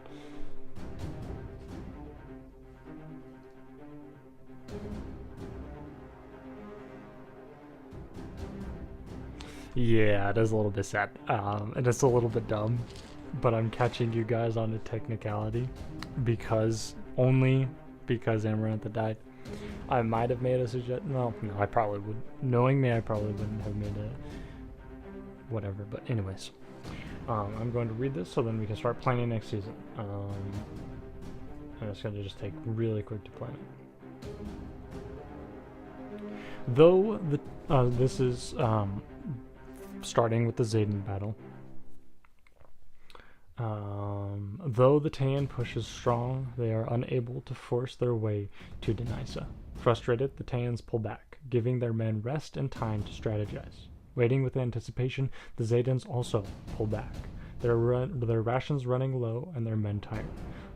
Yeah, it is a little bit sad, and it's a little bit dumb, but I'm catching you guys on a technicality only because Amarantha died. I might have made a suggestion. No, I probably would. Knowing me, I probably wouldn't have made it. Whatever. But anyways, I'm going to read this so then we can start planning next season. And it's going to just take really quick to plan it. Though this is starting with the Zeda battle. Though the Taean push is strong, they are unable to force their way to Denysa. Frustrated, the Taeans pull back, giving their men rest and time to strategize. Waiting with anticipation, the Zedans also pull back, their rations running low and their men tired.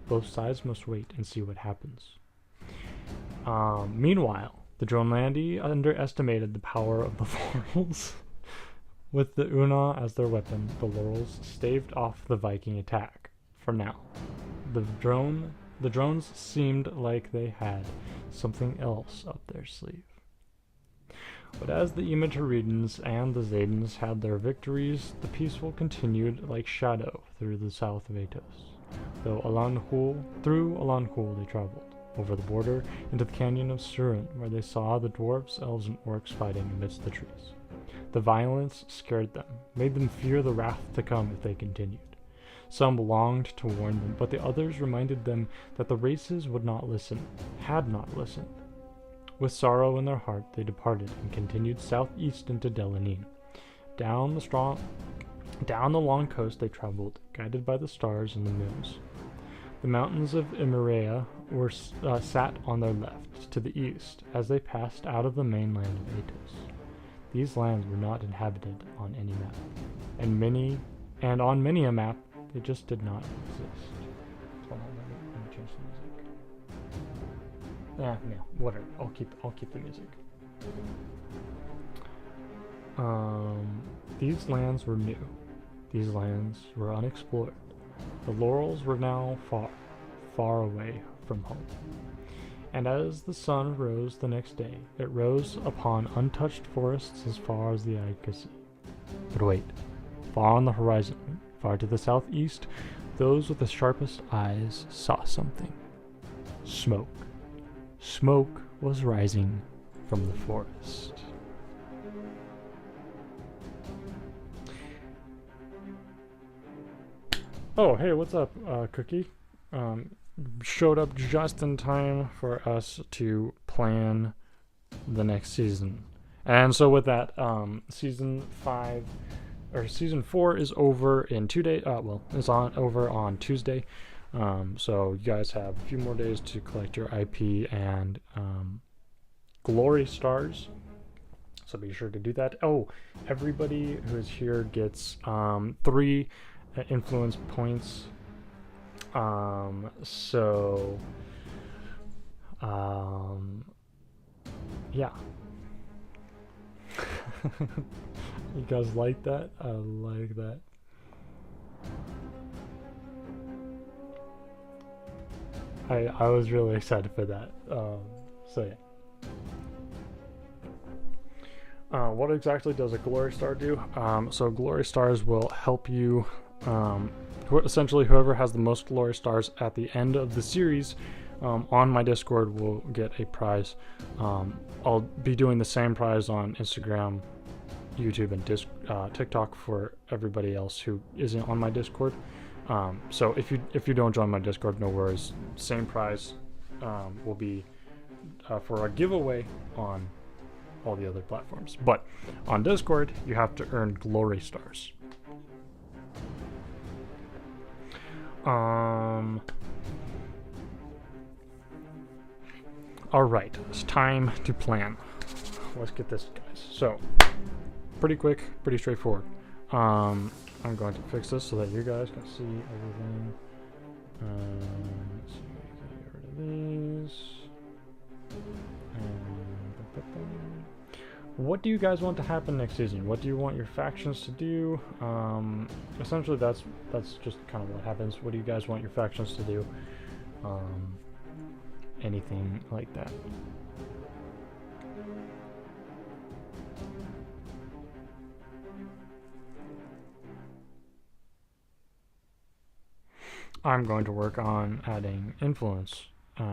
Both sides must wait and see what happens. Meanwhile, the Drœnlandi underestimated the power of the Laurels. With the Una as their weapon, the Laurels staved off the Viking attack. For now, the drones seemed like they had something else up their sleeve. But as the Ima Turidans and the Zedans had their victories, the peaceful continued like shadow through the south of Atos. Through Alân Khûl they traveled, over the border into the canyon of Surin, where they saw the dwarves, elves, and orcs fighting amidst the trees. The violence scared them, made them fear the wrath to come if they continued. Some longed to warn them, but the others reminded them that the races would not listen, had not listened. With sorrow in their heart, they departed and continued southeast into Drønland. Down the long coast they traveled, guided by the stars and the moons. The mountains of Imirea were sat on their left, to the east, as they passed out of the mainland of Atos. These lands were not inhabited on any map, and on many a map, they just did not exist. Hold on, let me change the music. No, whatever. I'll keep the music. These lands were new. These lands were unexplored. The Laurels were now far, far away from home. And as the sun rose the next day, it rose upon untouched forests as far as the eye could see. But wait, far on the horizon, far to the southeast, those with the sharpest eyes saw something. Smoke. Smoke was rising from the forest. Oh, hey, what's up, Cookie? Showed up just in time for us to plan the next season. And so with that, season 4 is over in 2 days. It's over on Tuesday. So you guys have a few more days to collect your IP and glory stars. So be sure to do that. Oh, everybody who is here gets 3 influence points. Yeah. You guys like that? I like that. I was really excited for that. So yeah. What exactly does a glory star do? So glory stars will help you. Essentially, whoever has the most glory stars at the end of the series on my Discord will get a prize. I'll be doing the same prize on Instagram, YouTube, and TikTok for everybody else who isn't on my Discord. So if you don't join my Discord, no worries. Same prize will be for a giveaway on all the other platforms. But on Discord, you have to earn glory stars. Alright, it's time to plan. Let's get this, guys. So, pretty quick, pretty straightforward. I'm going to fix this so that you guys can see everything. Let's see, get rid of these. What do you guys want to happen next season? What do you want your factions to do? Essentially, that's just kind of what happens. What do you guys want your factions to do? Anything like that. I'm going to work on adding influence to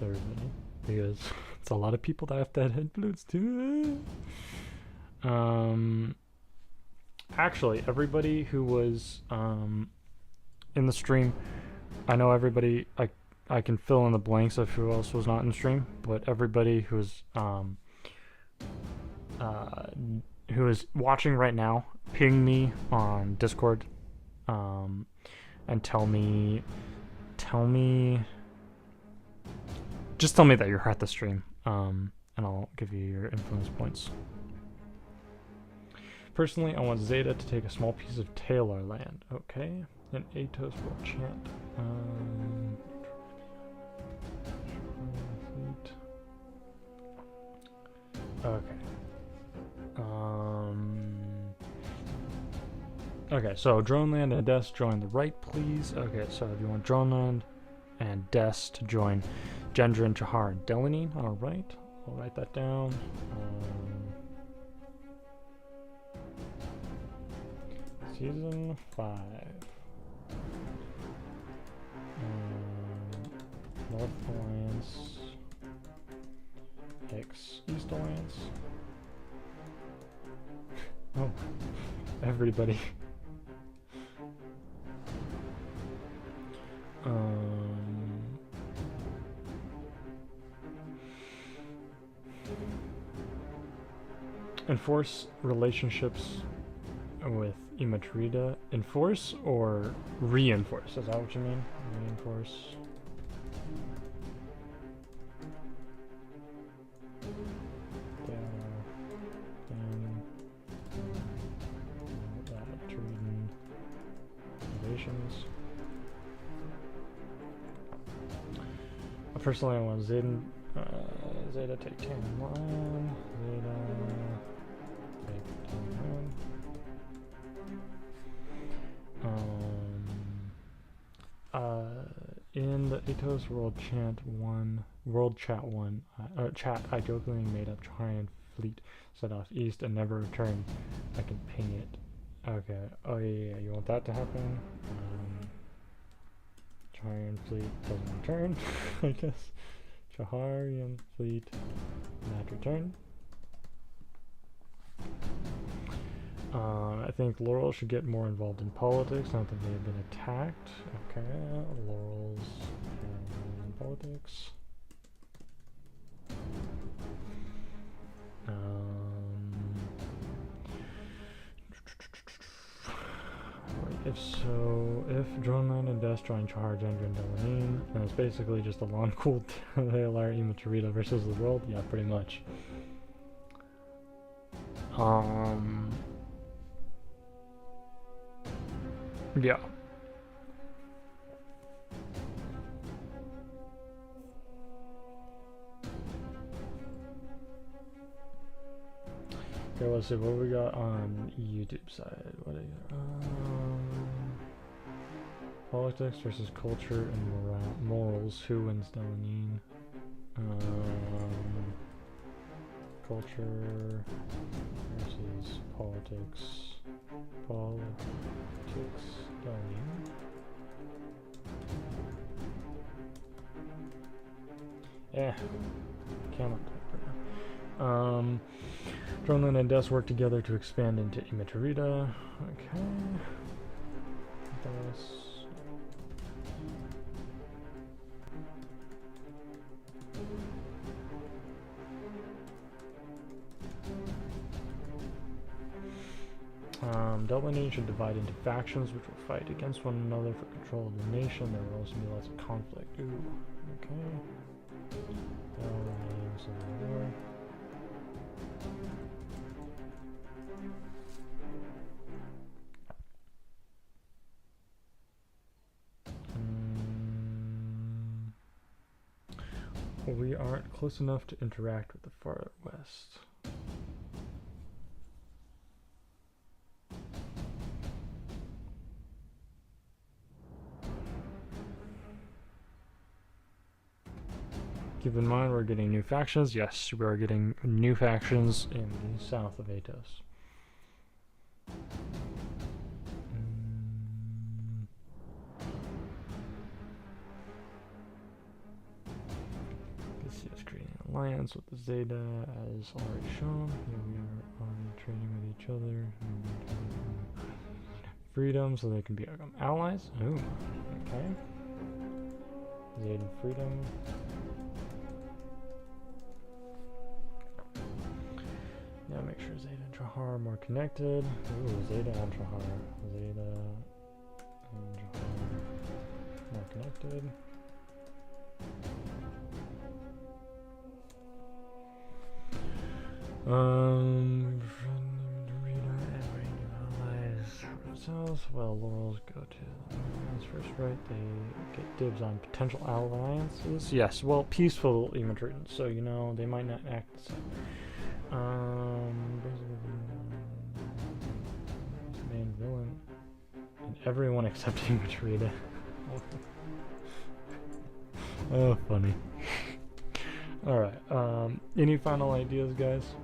everybody, because it's a lot of people that have to add influence to. Actually, everybody who was in the stream, I know everybody. I can fill in the blanks of who else was not in the stream, but everybody who's who is watching right now, ping me on Discord, and tell me, just tell me that you're at the stream, and I'll give you your influence points. Personally, I want Zeda to take a small piece of Taealar land. Okay, an Atos will chant. Okay. Okay, so Drœnland and Des join the right, please. Okay, so if you want Drønland and Des to join Gendron, Chahar, and Delany, alright. I'll write that down. Season 5. North Alliance. East Alliance. Oh, everybody. Enforce relationships with Ima Turida. Enforce or reinforce? Is that what you mean? Reinforce. Personally, I want Zeda take 10 land. Zeda take 10 land. In the Atos World Chat, I jokingly made up Chaharian fleet set off east and never returned. I can ping it. Okay. Oh yeah, you want that to happen? Chaharian fleet doesn't return, I guess. Chaharian fleet not return. I think Laurels should get more involved in politics, not that they have been attacked. Okay, Laurels and politics. If Drønland and Des join Chahar, Gendron, and Delany, then it's basically just a Alân Khûl, Taealar, Ima Turida versus the world. Yeah, pretty much. Yeah. Okay, let's see what we got on YouTube side. What do you got? Politics versus culture and morals. Who wins Delany? Culture versus politics. Politics. Delany. Yeah. Cannot type right now. Drønland and Des work together to expand into Ima Turida. Okay. Des. Drønland should divide into factions which will fight against one another for control of the nation. There will also be lots of conflict. Ooh, okay. We aren't close enough to interact with the far west. Keep in mind we're getting new factions. Yes, we are getting new factions in the south of Atos. alliance with the Zeda, as already shown. Here we are trading with each other. Freedom, so they can become allies. Ooh, okay. Zeda freedom. Yeah, make sure Zeda and Chahar are more connected. Ooh, Zeda and Chahar. Zeda and Chahar more connected. Well, Laurels go to the alliance first, right? They get dibs on potential alliances. Yes, well, peaceful Ima Turida, so you know they might not act the same. Main villain and everyone except Ima Turida. Oh, funny. All right. Any final ideas, guys?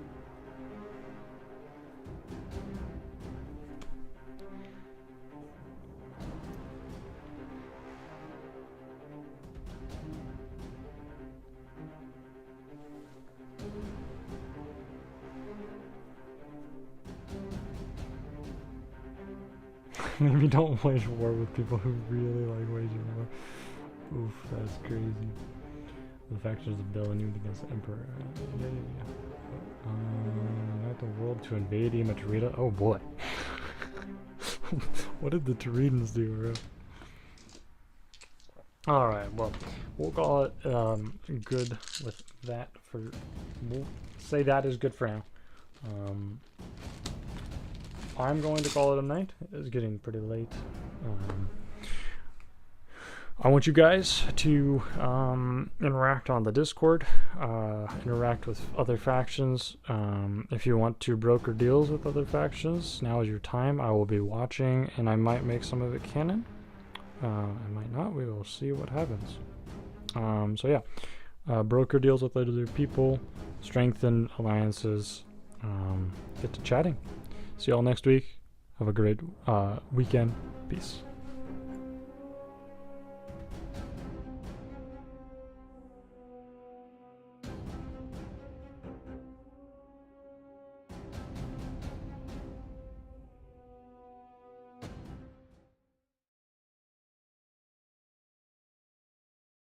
Maybe don't wage war with people who really like waging war. Oof, that's crazy. The factions of rebellion against the Emperor. Unite the world to invade Ima Turida. Oh boy. What did the Turidans do, bro? Alright, well, we'll call it good with that for... We'll say that is good for now. I'm going to call it a night. It's getting pretty late. I want you guys to interact on the Discord, interact with other factions. If you want to broker deals with other factions, now is your time. I will be watching, and I might make some of it canon. I might not. We will see what happens. So yeah, broker deals with other people, strengthen alliances, get to chatting. See y'all next week. Have a great weekend. Peace.